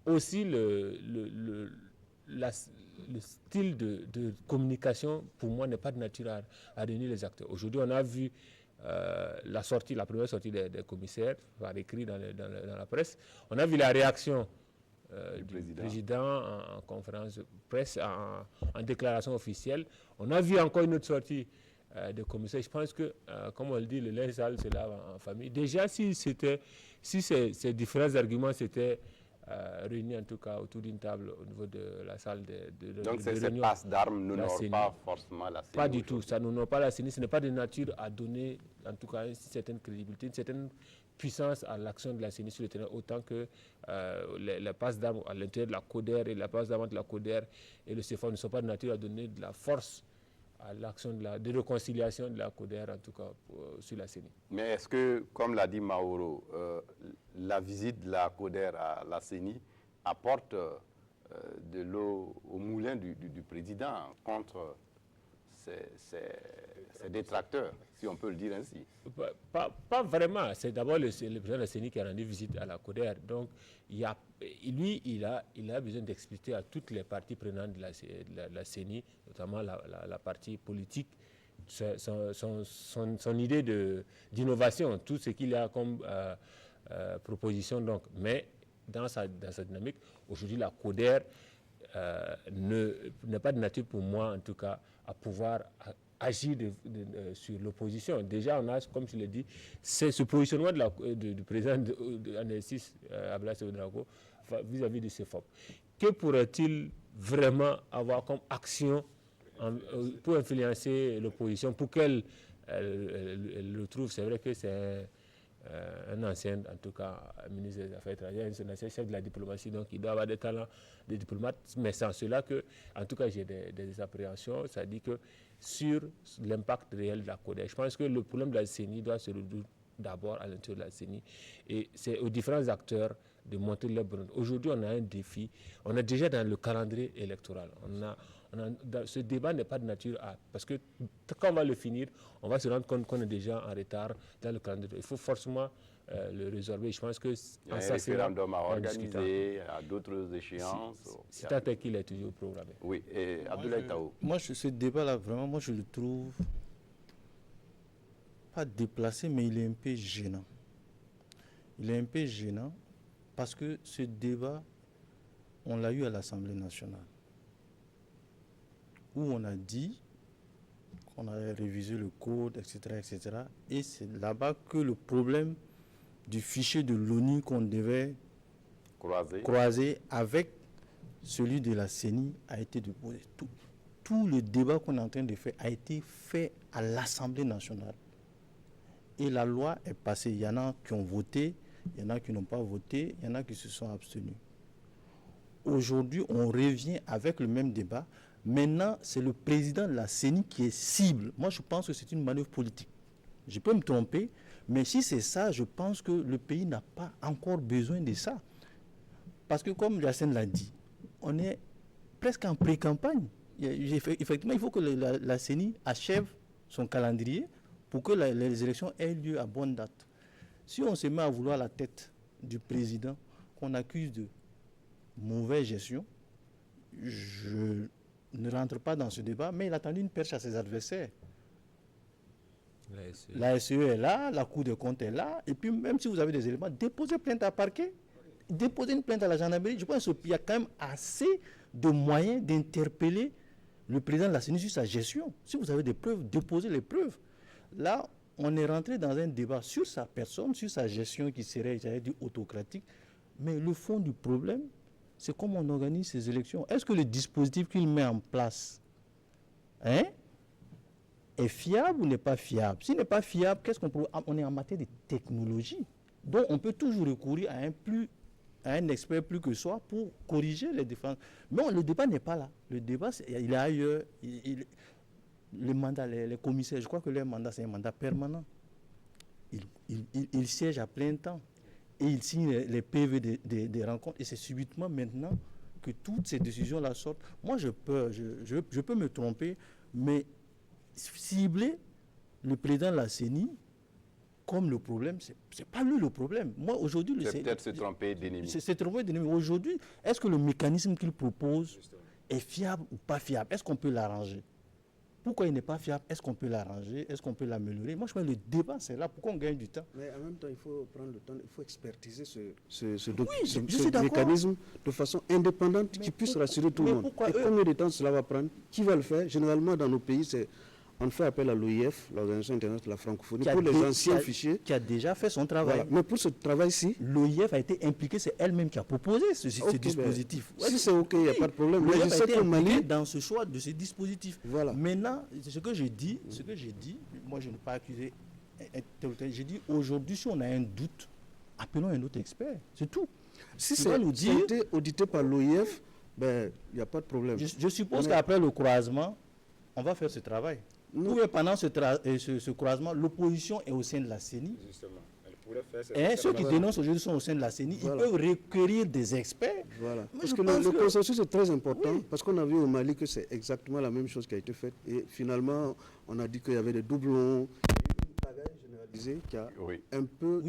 Aussi, le style de communication, pour moi, n'est pas de nature à réunir les acteurs. Aujourd'hui, on a vu la première sortie des commissaires par écrit dans la presse. On a vu la réaction du président en conférence de presse, en déclaration officielle. On a vu encore une autre sortie de commissaire. Je pense que, comme on le dit, le linge sale se lave en famille. Déjà, si ces différents arguments s'étaient réunis, en tout cas, autour d'une table au niveau de la salle de donc cette passe d'armes n'honore pas forcément la CENI. Pas du tout. Ça n'honore pas la CENI. Ce n'est pas de nature à donner, en tout cas, une certaine crédibilité, une certaine puissance à l'action de la CENI sur le terrain, autant que les passes d'armes à l'intérieur de la CODER et la passe d'armes de la CODER et le CFA ne sont pas de nature à donner de la force à l'action de réconciliation de la CODER, en tout cas sur la CENI. Mais est-ce que, comme l'a dit Mauro, la visite de la CODER à la CENI apporte de l'eau au moulin du président contre ces détracteurs, si on peut le dire ainsi? Pas vraiment. C'est d'abord le président de la CENI qui a rendu visite à la CODER. Donc, il a besoin d'expliquer à toutes les parties prenantes de la CENI, notamment la partie politique, son idée d'innovation, tout ce qu'il a comme proposition. Donc. Mais dans sa dynamique, aujourd'hui, la CODER n'est pas de nature pour moi, en tout cas, à pouvoir agir sur l'opposition. Déjà, on a, comme je l'ai dit, c'est ce positionnement du président de NS6, Ablassé Ouedraogo, vis-à-vis de CEFOP. Que pourrait-il vraiment avoir comme action pour influencer l'opposition, pour qu'elle le trouve? C'est vrai que c'est un ancien, en tout cas, ministre des Affaires étrangères, un ancien chef de la diplomatie, donc il doit avoir des talents de diplomate, mais c'est en cela que, en tout cas, j'ai des appréhensions. Ça dit que sur l'impact réel de la CODER, je pense que le problème de la CENI doit se résoudre d'abord à l'intérieur de la CENI, et c'est aux différents acteurs de monter leur bonne. Aujourd'hui, on a un défi. On est déjà dans le calendrier électoral. ce débat n'est pas de nature à... Parce que quand on va le finir, on va se rendre compte qu'on est déjà en retard dans le calendrier. Il faut forcément le résorber. Je pense que il y a un référendum à organiser, à d'autres échéances. C'est un tel qu'il est toujours programmé. Oui, et Abdoulaye Tao. Moi, ce débat-là, vraiment, moi, je le trouve pas déplacé, mais il est un peu gênant. Il est un peu gênant parce que ce débat, on l'a eu à l'Assemblée nationale, où on a dit qu'on allait réviser le code, etc., etc. Et c'est là-bas que le problème du fichier de l'ONU qu'on devait croiser avec celui de la CENI a été déposé. Tout le débat qu'on est en train de faire a été fait à l'Assemblée nationale. Et la loi est passée. Il y en a qui ont voté, il y en a qui n'ont pas voté, il y en a qui se sont abstenus. Aujourd'hui, on revient avec le même débat. Maintenant, c'est le président de la CENI qui est cible. Moi, je pense que c'est une manœuvre politique. Je peux me tromper, mais si c'est ça, je pense que le pays n'a pas encore besoin de ça. Parce que, comme Yacine l'a dit, on est presque en pré-campagne. Effectivement, il faut que la CENI achève son calendrier pour que les élections aient lieu à bonne date. Si on se met à vouloir la tête du président qu'on accuse de mauvaise gestion, je ne rentre pas dans ce débat, mais il a tendu une perche à ses adversaires. La SE est là, la Cour des comptes est là, et puis même si vous avez des éléments, déposez plainte à parquet, déposez une plainte à la gendarmerie. Je pense qu'il y a quand même assez de moyens d'interpeller le président de la CENI sur sa gestion. Si vous avez des preuves, déposez les preuves. Là, on est rentré dans un débat sur sa personne, sur sa gestion qui serait, j'allais dire, autocratique. Mais le fond du problème, c'est comment on organise ces élections. Est-ce que le dispositif qu'il met en place est fiable ou n'est pas fiable? S'il n'est pas fiable, qu'est-ce qu'on peut... On est en matière de technologie. Donc, on peut toujours recourir à un expert plus que soi pour corriger les défenses. Mais le débat n'est pas là. Le débat, il est ailleurs. Les mandats, les commissaires, je crois que leur mandat, c'est un mandat permanent. Ils siègent à plein temps. Et ils signent les PV des rencontres. Et c'est subitement maintenant que toutes ces décisions-là sortent. Moi, je peux me tromper, mais cibler le président de la CENI comme le problème, c'est pas lui le problème. Moi, aujourd'hui... C'est peut-être se tromper d'ennemi. C'est tromper d'ennemi. Aujourd'hui, est-ce que le mécanisme qu'il propose est fiable ou pas fiable? Est-ce qu'on peut l'arranger? Pourquoi il n'est pas fiable? Est-ce qu'on peut l'arranger? Est-ce qu'on peut l'améliorer? Moi, je pense que le débat, c'est là. Pourquoi on gagne du temps? Mais en même temps, il faut prendre le temps, il faut expertiser ce suis mécanisme de façon indépendante qui puisse rassurer tout le monde. Et combien de temps cela va prendre? Qui va le faire? Généralement, dans nos pays, on fait appel à l'OIF, l'Organisation internationale de la francophonie, pour les anciens fichiers. Qui a déjà fait son travail. Voilà. Mais pour ce travail-ci... L'OIF a été impliquée, c'est elle-même qui a proposé ce dispositif. Si c'est OK, il n'y a pas de problème. L'OIF a été impliquée dans ce choix de ce dispositif. Voilà. Maintenant, ce que j'ai dit, moi je ne peux pas accuser, j'ai dit aujourd'hui, si on a un doute, appelons un autre expert, c'est tout. Si ça a été audité par l'OIF, il n'y a pas de problème. Je suppose qu'après le croisement, on va faire ce travail. Ou pendant ce croisement, l'opposition est au sein de la CENI. Justement, elle pourrait faire ça. Et ceux qui dénoncent aujourd'hui sont au sein de la CENI. Voilà. Ils peuvent requérir des experts. Voilà. Parce que le consensus est très important. Oui. Parce qu'on a vu au Mali que c'est exactement la même chose qui a été faite. Et finalement, on a dit qu'il y avait des doublons. Une pagaille généralisée qui a un peu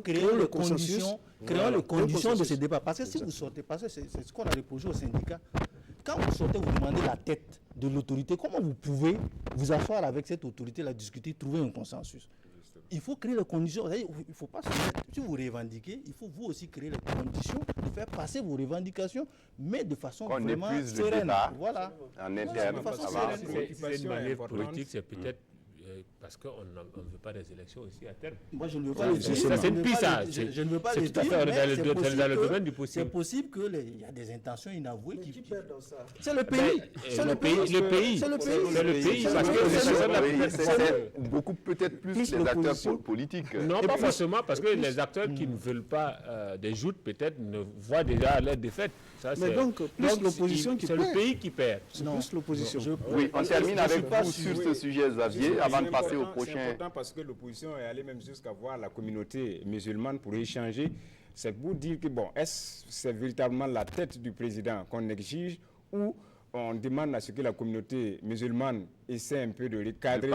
créé le consensus. Créons les conditions de ce débat. Parce que si vous sortez, c'est ce qu'on a reproché au syndicat. Quand vous sortez, vous demandez la tête de l'autorité. Comment vous pouvez vous asseoir avec cette autorité, la discuter, trouver un consensus? Il faut créer les conditions. Il ne faut pas se mettre. Si vous revendiquez, il faut vous aussi créer les conditions de faire passer vos revendications, mais de façon vraiment sereine. Voilà. En interne. C'est une manière politique, c'est peut-être parce qu'on ne veut pas des élections aussi à terme. Moi, je ne veux pas le dire. C'est une piste, ça. Je ne veux pas le dire. C'est dans le domaine du possible. C'est possible qu'il y a des intentions inavouées qui perdent dans ça. C'est le pays. C'est le pays. C'est le pays. Parce que c'est beaucoup peut-être plus les acteurs politiques. Non, pas forcément, parce que les acteurs qui ne veulent pas des joutes, peut-être, ne voient déjà leur défaite. Mais donc, plus l'opposition qui perd. C'est le pays qui perd. C'est plus l'opposition. Oui, on termine avec vous sur ce sujet, Xavier, avant de passer au prochain. C'est important parce que l'opposition est allée même jusqu'à voir la communauté musulmane pour échanger. C'est pour dire que, bon, est-ce que c'est véritablement la tête du président qu'on exige ou on demande à ce que la communauté musulmane essaie un peu de recadrer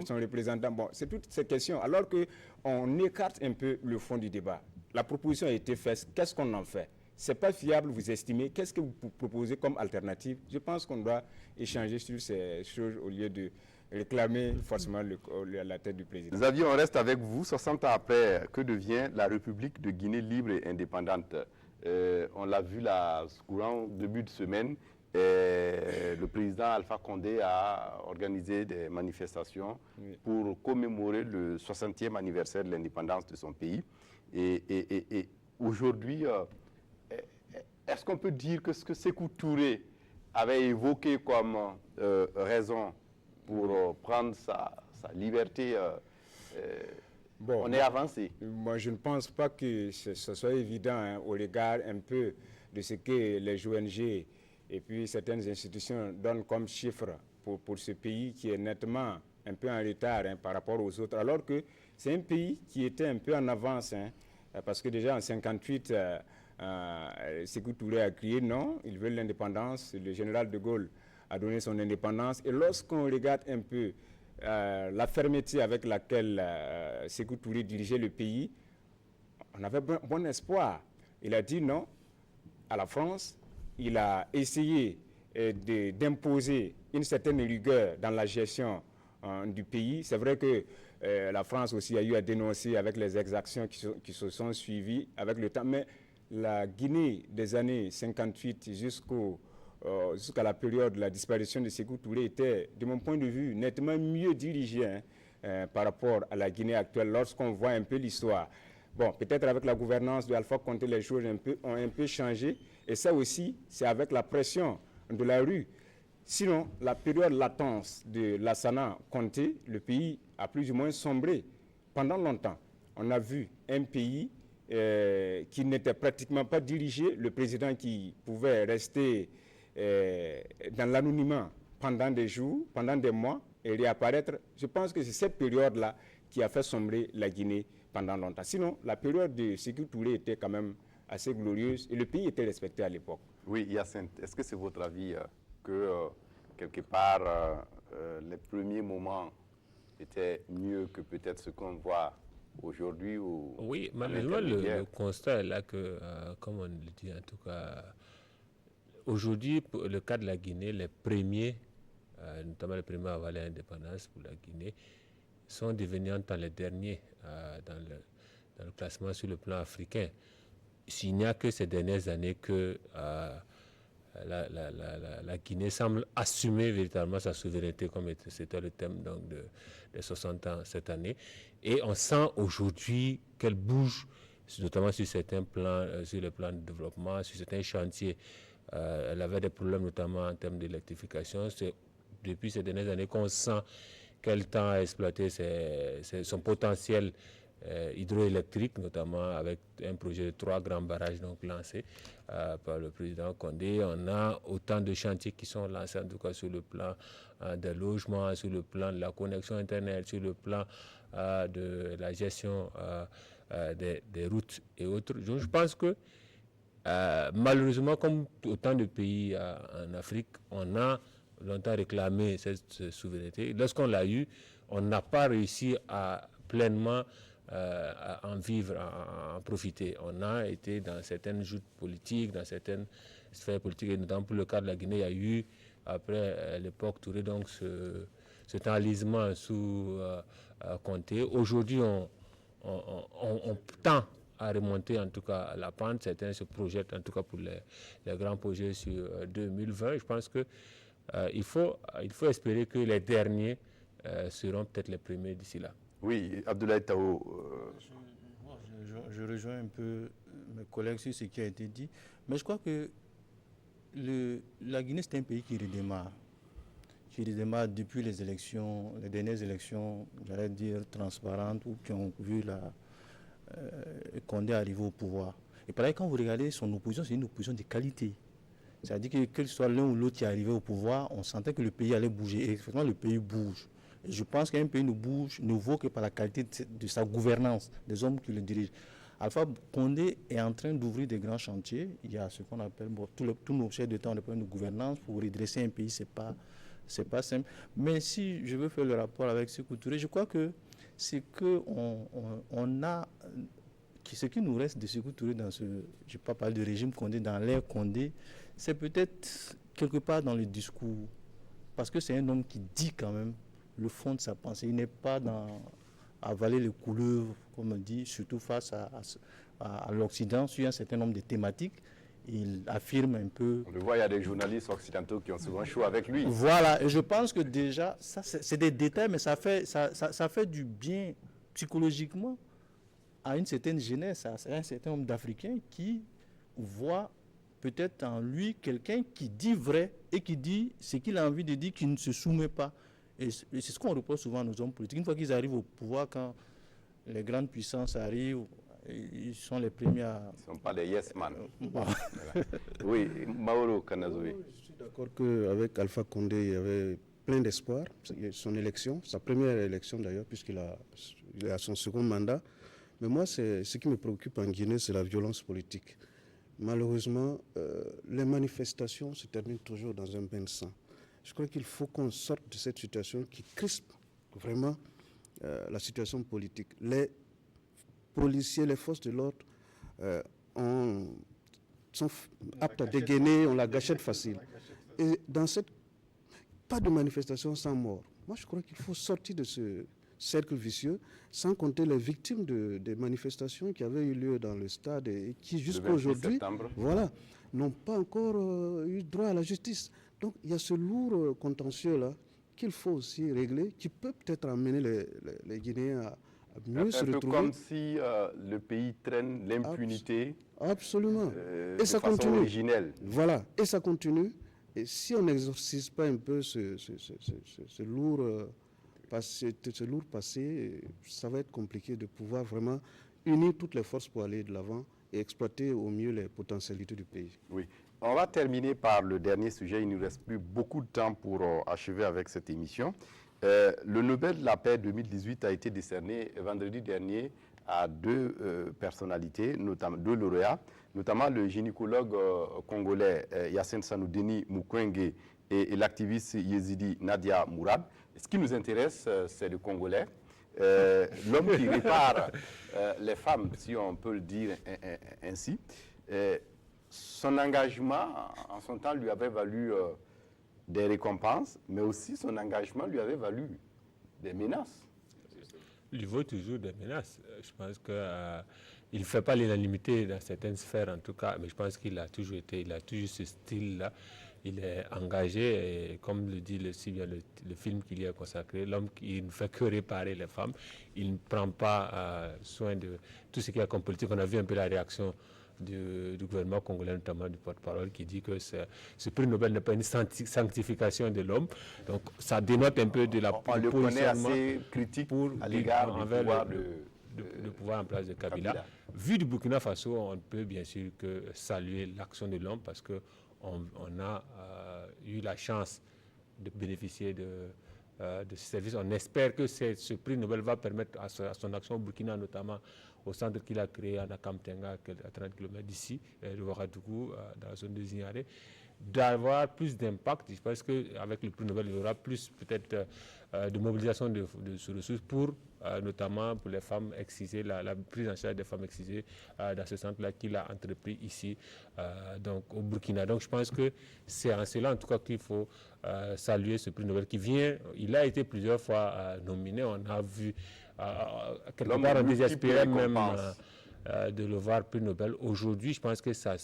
son représentant. Bon, c'est toutes ces questions. Alors qu'on écarte un peu le fond du débat. La proposition a été faite, qu'est-ce qu'on en fait? C'est pas fiable, vous estimez. Qu'est-ce que vous proposez comme alternative? Je pense qu'on doit échanger sur ces choses au lieu de réclamer forcément la tête du président. Xavier, on reste avec vous. 60 ans après, que devient la République de Guinée libre et indépendante? On l'a vu là, courant début de semaine, le président Alpha Condé a organisé des manifestations pour commémorer le 60e anniversaire de l'indépendance de son pays. Et aujourd'hui, est-ce qu'on peut dire que ce que Sékou Touré avait évoqué comme raison pour prendre sa liberté, bon, on est avancé? Moi, je ne pense pas que ce soit évident au regard un peu de ce que les ONG et puis certaines institutions donnent comme chiffre pour ce pays qui est nettement un peu en retard par rapport aux autres, alors que c'est un pays qui était un peu en avance, parce que déjà en 1958, Sékou Touré a crié non, il veut l'indépendance, le général de Gaulle a donné son indépendance, et lorsqu'on regarde un peu la fermeté avec laquelle Sékou Touré dirigeait le pays, on avait bon espoir. Il a dit non à la France, il a essayé d'imposer une certaine rigueur dans la gestion du pays. C'est vrai que la France aussi a eu à dénoncer avec les exactions qui se sont suivies avec le temps, mais la Guinée des années 58 jusqu'à la période de la disparition de Sékou Touré était, de mon point de vue, nettement mieux dirigée par rapport à la Guinée actuelle lorsqu'on voit un peu l'histoire. Bon, peut-être avec la gouvernance de Alpha Condé, les choses ont un peu changé. Et ça aussi, c'est avec la pression de la rue. Sinon, la période latence de Lassana Conté, le pays a plus ou moins sombré pendant longtemps. On a vu un pays qui n'était pratiquement pas dirigé, le président qui pouvait rester dans l'anonymat pendant des jours, pendant des mois et réapparaître. Je pense que c'est cette période-là qui a fait sombrer la Guinée pendant longtemps. Sinon, la période de Sékou Touré était quand même assez glorieuse et le pays était respecté à l'époque. Oui, Hyacinthe, est-ce que c'est votre avis que quelque part les premiers moments étaient mieux que peut-être ce qu'on voit aujourd'hui? Oui, malheureusement, le constat est là que, comme on le dit en tout cas, aujourd'hui, pour le cas de la Guinée, les premiers, notamment les premiers à avoir l'indépendance pour la Guinée, sont devenus en temps les derniers dans le classement sur le plan africain. S'il n'y a que ces dernières années que la Guinée semble assumer véritablement sa souveraineté, comme c'était le thème donc, des 60 ans cette année. Et on sent aujourd'hui qu'elle bouge, notamment sur certains plans, sur le plan de développement, sur certains chantiers. Elle avait des problèmes notamment en termes d'électrification. C'est depuis ces dernières années qu'on sent qu'elle tend à exploiter son potentiel hydroélectrique, notamment avec un projet de 3 grands barrages donc lancés par le président Condé. On a autant de chantiers qui sont lancés, en tout cas sur le plan des logements, sur le plan de la connexion Internet, sur le plan de la gestion des routes et autres. Donc, je pense que malheureusement, comme autant de pays en Afrique, on a longtemps réclamé cette souveraineté. Lorsqu'on l'a eu, on n'a pas réussi à pleinement en vivre, en profiter. On a été dans certaines joutes politiques, dans certaines sphères politiques, et notamment pour le cas de la Guinée, il y a eu, après l'époque Touré, donc cet enlisement sous Conté. Aujourd'hui, on tend à remonter en tout cas la pente. Certains se projettent en tout cas pour les grands projets sur 2020. Je pense que il faut espérer que les derniers seront peut-être les premiers d'ici là. Oui, Abdoulaye Tao. Je rejoins un peu mes collègues sur ce qui a été dit, mais je crois que la Guinée, c'est un pays qui redémarre depuis les dernières élections, j'allais dire transparentes, ou qui ont vu Condé arriver au pouvoir. Et pareil, quand vous regardez son opposition, c'est une opposition de qualité. C'est-à-dire que quel soit l'un ou l'autre qui est arrivé au pouvoir, on sentait que le pays allait bouger. Et effectivement, le pays bouge. Et je pense qu'un pays ne vaut que par la qualité de sa gouvernance, des hommes qui le dirigent. Alpha Condé est en train d'ouvrir des grands chantiers. Il y a ce qu'on appelle, tous nos chefs d'État ont des problèmes de gouvernance. Pour redresser un pays, c'est pas simple. Mais si je veux faire le rapport avec Sékou Touré, je crois que c'est que ce qui nous reste de Sékou Touré dans je ne vais pas parler de régime Condé, dans l'ère Condé, c'est peut-être quelque part dans le discours. Parce que c'est un homme qui dit quand même le fond de sa pensée. Il n'est pas dans avaler les couleuvres, comme on dit, surtout face à l'Occident, sur un certain nombre de thématiques. Il affirme un peu... On le voit, il y a des journalistes occidentaux qui ont souvent chaud avec lui. Voilà, et je pense que déjà, ça c'est des détails, mais ça fait du bien psychologiquement à une certaine jeunesse, à un certain nombre d'Africains qui voient peut-être en lui quelqu'un qui dit vrai et qui dit ce qu'il a envie de dire, qui ne se soumet pas. Et c'est ce qu'on reproche souvent à nos hommes politiques. Une fois qu'ils arrivent au pouvoir, quand les grandes puissances arrivent, ils sont les premiers à... Ils ne sont pas des yes man. Voilà. Oui, Mauro Kanazoui. Je suis d'accord qu'avec Alpha Condé, il y avait plein d'espoir. Son élection, sa première élection d'ailleurs, puisqu'il a son second mandat. Mais moi, ce qui me préoccupe en Guinée, c'est la violence politique. Malheureusement, les manifestations se terminent toujours dans un bain de sang. Je crois qu'il faut qu'on sorte de cette situation qui crispe vraiment la situation politique. Les policiers, les forces de l'ordre sont aptes à dégainer, on la gâchette facile. Et dans pas de manifestation sans mort. Moi, je crois qu'il faut sortir de ce cercle vicieux, sans compter les victimes des manifestations qui avaient eu lieu dans le stade et qui, jusqu'à aujourd'hui, voilà, n'ont pas encore eu droit à la justice. Donc, il y a ce lourd contentieux-là qu'il faut aussi régler, qui peut peut-être amener les Guinéens à mieux se retrouver. Un peu comme si le pays traîne l'impunité. Absolument. Et ça continue. Originelle. Voilà, et ça continue. Et si on n'exorcise pas un peu ce lourd passé, ça va être compliqué de pouvoir vraiment unir toutes les forces pour aller de l'avant et exploiter au mieux les potentialités du pays. Oui. On va terminer par le dernier sujet. Il ne nous reste plus beaucoup de temps pour achever avec cette émission. Le Nobel de la paix 2018 a été décerné vendredi dernier à deux personnalités, notamment deux lauréats, notamment le gynécologue congolais Yassine Sanoudeni Mukwege et l'activiste yézidi Nadia Mourad. Ce qui nous intéresse, c'est le Congolais, l'homme qui répare les femmes, si on peut le dire ainsi. Son engagement, en son temps, lui avait valu des récompenses, mais aussi son engagement lui avait valu des menaces. Il vaut toujours des menaces. Je pense qu'il ne fait pas l'unanimité dans certaines sphères, en tout cas, mais je pense qu'il a toujours ce style-là. Il est engagé, et comme le dit le film qu'il y a consacré, l'homme qui ne fait que réparer les femmes. Il ne prend pas soin de tout ce qu'il y a comme politique. On a vu un peu la réaction du gouvernement congolais, notamment du porte-parole, qui dit que ce prix Nobel n'est pas une sanctification de l'homme. Donc ça dénote un peu de la on le connaît assez critique à l'égard du pouvoir en place de Kabila. Vu du Burkina Faso, on peut bien sûr que saluer l'action de l'homme parce qu'on a eu la chance de bénéficier de ce service. On espère que ce prix Nobel va permettre à son action au Burkina, notamment au centre qu'il a créé à Nakamtenga, à 30 km d'ici, de Ouagadougou, dans la zone de Zignaré, d'avoir plus d'impact. Je pense qu'avec le prix Nobel, il y aura plus peut-être de mobilisation de ressources pour, notamment pour les femmes excisées, la prise en charge des femmes excisées dans ce centre-là qu'il a entrepris ici, donc au Burkina. Donc je pense que c'est en cela, en tout cas, qu'il faut saluer ce prix Nobel qui vient. Il a été plusieurs fois nominé. On a vu quelque part on désespérait même de le voir prix Nobel. Aujourd'hui, je pense que ça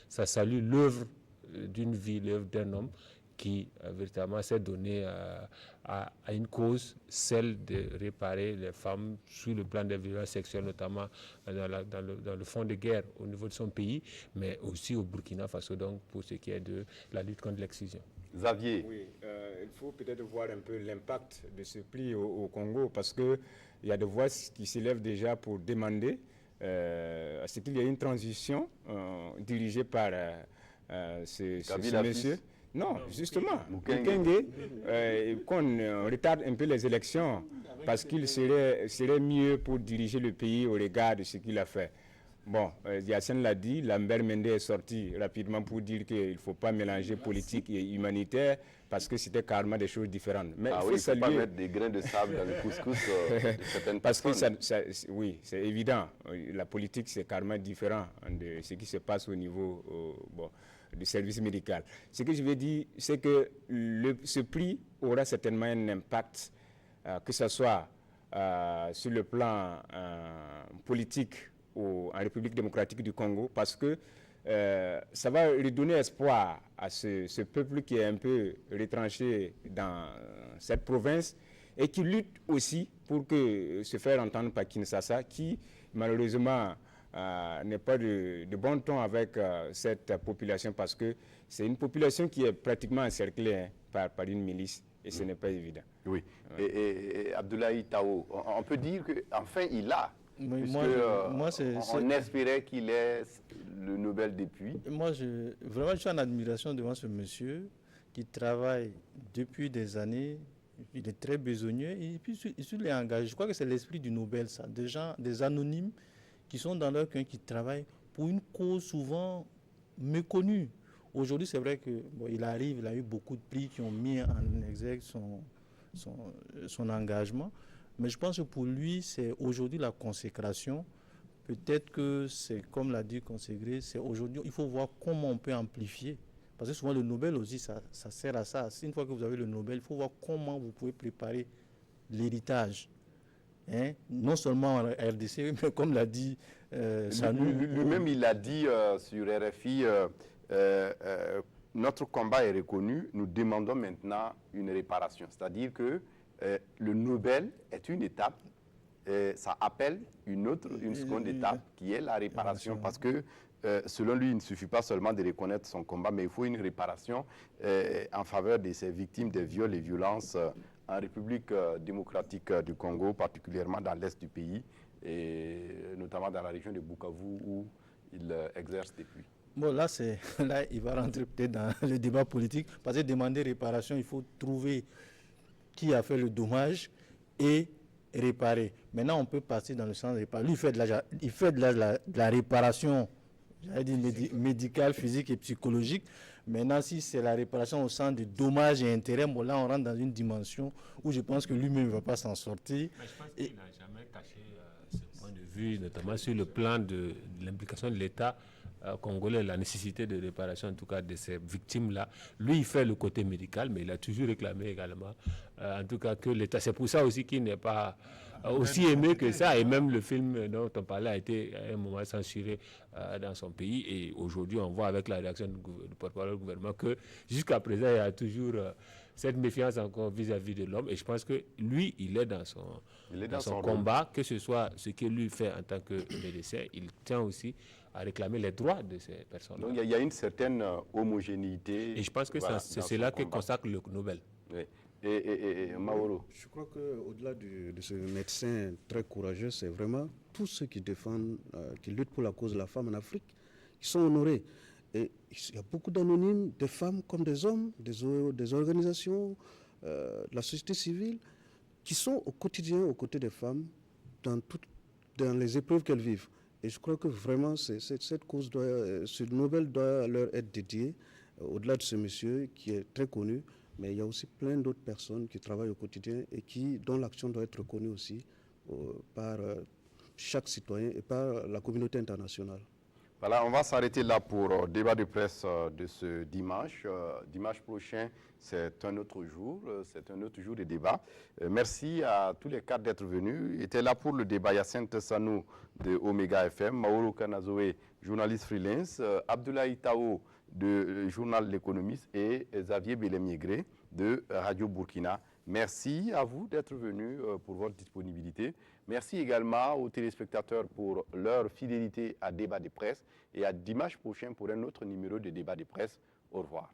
salue l'œuvre d'une vie, l'œuvre d'un homme qui véritablement s'est donné à une cause, celle de réparer les femmes sur le plan des violences sexuelles, notamment dans le fond de guerre au niveau de son pays, mais aussi au Burkina Faso, donc pour ce qui est de la lutte contre l'excision. Xavier. Oui, il faut peut-être voir un peu l'impact de ce prix au Congo, parce qu'il y a des voix qui s'élèvent déjà pour demander à ce qu'il y ait une transition dirigée par ce monsieur Non, justement, Mukwege. qu'on retarde un peu les élections parce qu'il serait mieux pour diriger le pays au regard de ce qu'il a fait. Bon, Yacine l'a dit, Lambert Mende est sorti rapidement pour dire qu'il ne faut pas mélanger politique et humanitaire parce que c'était carrément des choses différentes. Mais Ah oui, il ne faut pas mettre des grains de sable dans le couscous de certaines parce personnes. que oui, c'est évident. La politique, c'est carrément différent de ce qui se passe au niveau du service médical. Ce que je veux dire, c'est que ce prix aura certainement un impact, que ce soit sur le plan politique en République démocratique du Congo, parce que ça va redonner espoir à ce peuple qui est un peu retranché dans cette province et qui lutte aussi pour se faire entendre par Kinshasa, qui malheureusement n'est pas de bon ton avec cette population, parce que c'est une population qui est pratiquement encerclée par une milice et ce n'est pas évident. Oui. Et Abdoulaye Tao, on peut dire qu'enfin il a. Oui, on espérait qu'il ait le Nobel depuis. Moi, vraiment, je suis en admiration devant ce monsieur qui travaille depuis des années. Il est très besogneux et puis il est engagé. Je crois que c'est l'esprit du Nobel, ça. Des gens, des anonymes qui sont dans leur coin, qui travaillent pour une cause souvent méconnue. Aujourd'hui, c'est vrai que il arrive, il a eu beaucoup de prix qui ont mis en exergue son engagement. Mais je pense que pour lui, c'est aujourd'hui la consécration. Peut-être que c'est, comme l'a dit Conségré, c'est aujourd'hui, il faut voir comment on peut amplifier. Parce que souvent, le Nobel aussi, ça sert à ça. Une fois que vous avez le Nobel, il faut voir comment vous pouvez préparer l'héritage. Hein? Non seulement en RDC, mais comme l'a dit Sanou. Lui-même, il a dit sur RFI, notre combat est reconnu, nous demandons maintenant une réparation. C'est-à-dire que le Nobel est une étape, ça appelle une seconde étape qui est la réparation, parce que selon lui, il ne suffit pas seulement de reconnaître son combat, mais il faut une réparation en faveur de ces victimes des viols et violences en République démocratique du Congo, particulièrement dans l'est du pays, et notamment dans la région de Bukavu où il exerce depuis. Bon, là, il va rentrer peut-être dans le débat politique, parce que demander réparation, il faut trouver qui a fait le dommage et réparer. Maintenant, on peut passer dans le sens de réparer. Lui, il fait de la réparation, j'allais dire médicale, physique et psychologique. Maintenant, si c'est la réparation au sens de dommages et intérêts, bon, là, on rentre dans une dimension où je pense que lui-même ne va pas s'en sortir. Mais je pense qu'il n'a jamais caché ce point de vue, notamment sur le plan de l'implication de l'État congolais, la nécessité de réparation, en tout cas, de ces victimes-là. Lui, il fait le côté médical, mais il a toujours réclamé également, en tout cas, que l'État. C'est pour ça aussi qu'il n'est pas aussi aimé que ça. Et même le film dont on parlait a été à un moment censuré dans son pays. Et aujourd'hui, on voit avec la réaction du porte-parole du gouvernement que jusqu'à présent, il y a toujours cette méfiance encore vis-à-vis de l'homme. Et je pense que lui, il est dans son combat, que ce soit ce qu'il lui fait en tant que médecin, il tient aussi à réclamer les droits de ces personnes. Donc il y a une certaine homogénéité. Et je pense que c'est cela que consacre le Nobel. Oui. Et Mauro. Je crois qu'au-delà de ce médecin très courageux, c'est vraiment tous ceux qui défendent, qui luttent pour la cause de la femme en Afrique, qui sont honorés. Et il y a beaucoup d'anonymes, des femmes comme des hommes, des organisations, de la société civile, qui sont au quotidien aux côtés des femmes dans les épreuves qu'elles vivent. Et je crois que vraiment, cette cause ce Nobel doit leur être dédié, au-delà de ce monsieur qui est très connu, mais il y a aussi plein d'autres personnes qui travaillent au quotidien et dont l'action doit être reconnue aussi par chaque citoyen et par la communauté internationale. Voilà, on va s'arrêter là pour le débat de presse de ce dimanche. Dimanche prochain, c'est un autre jour de débat. Merci à tous les quatre d'être venus. Était là pour le débat Hyacinthe Sanou de Omega FM, Mauro Kanazoé, journaliste freelance, Abdoulaye Tao de journal L'Économiste et Xavier Belem-Yégré de Radio Burkina. Merci à vous d'être venus pour votre disponibilité. Merci également aux téléspectateurs pour leur fidélité à Débat de presse et à dimanche prochain pour un autre numéro de Débat de presse. Au revoir.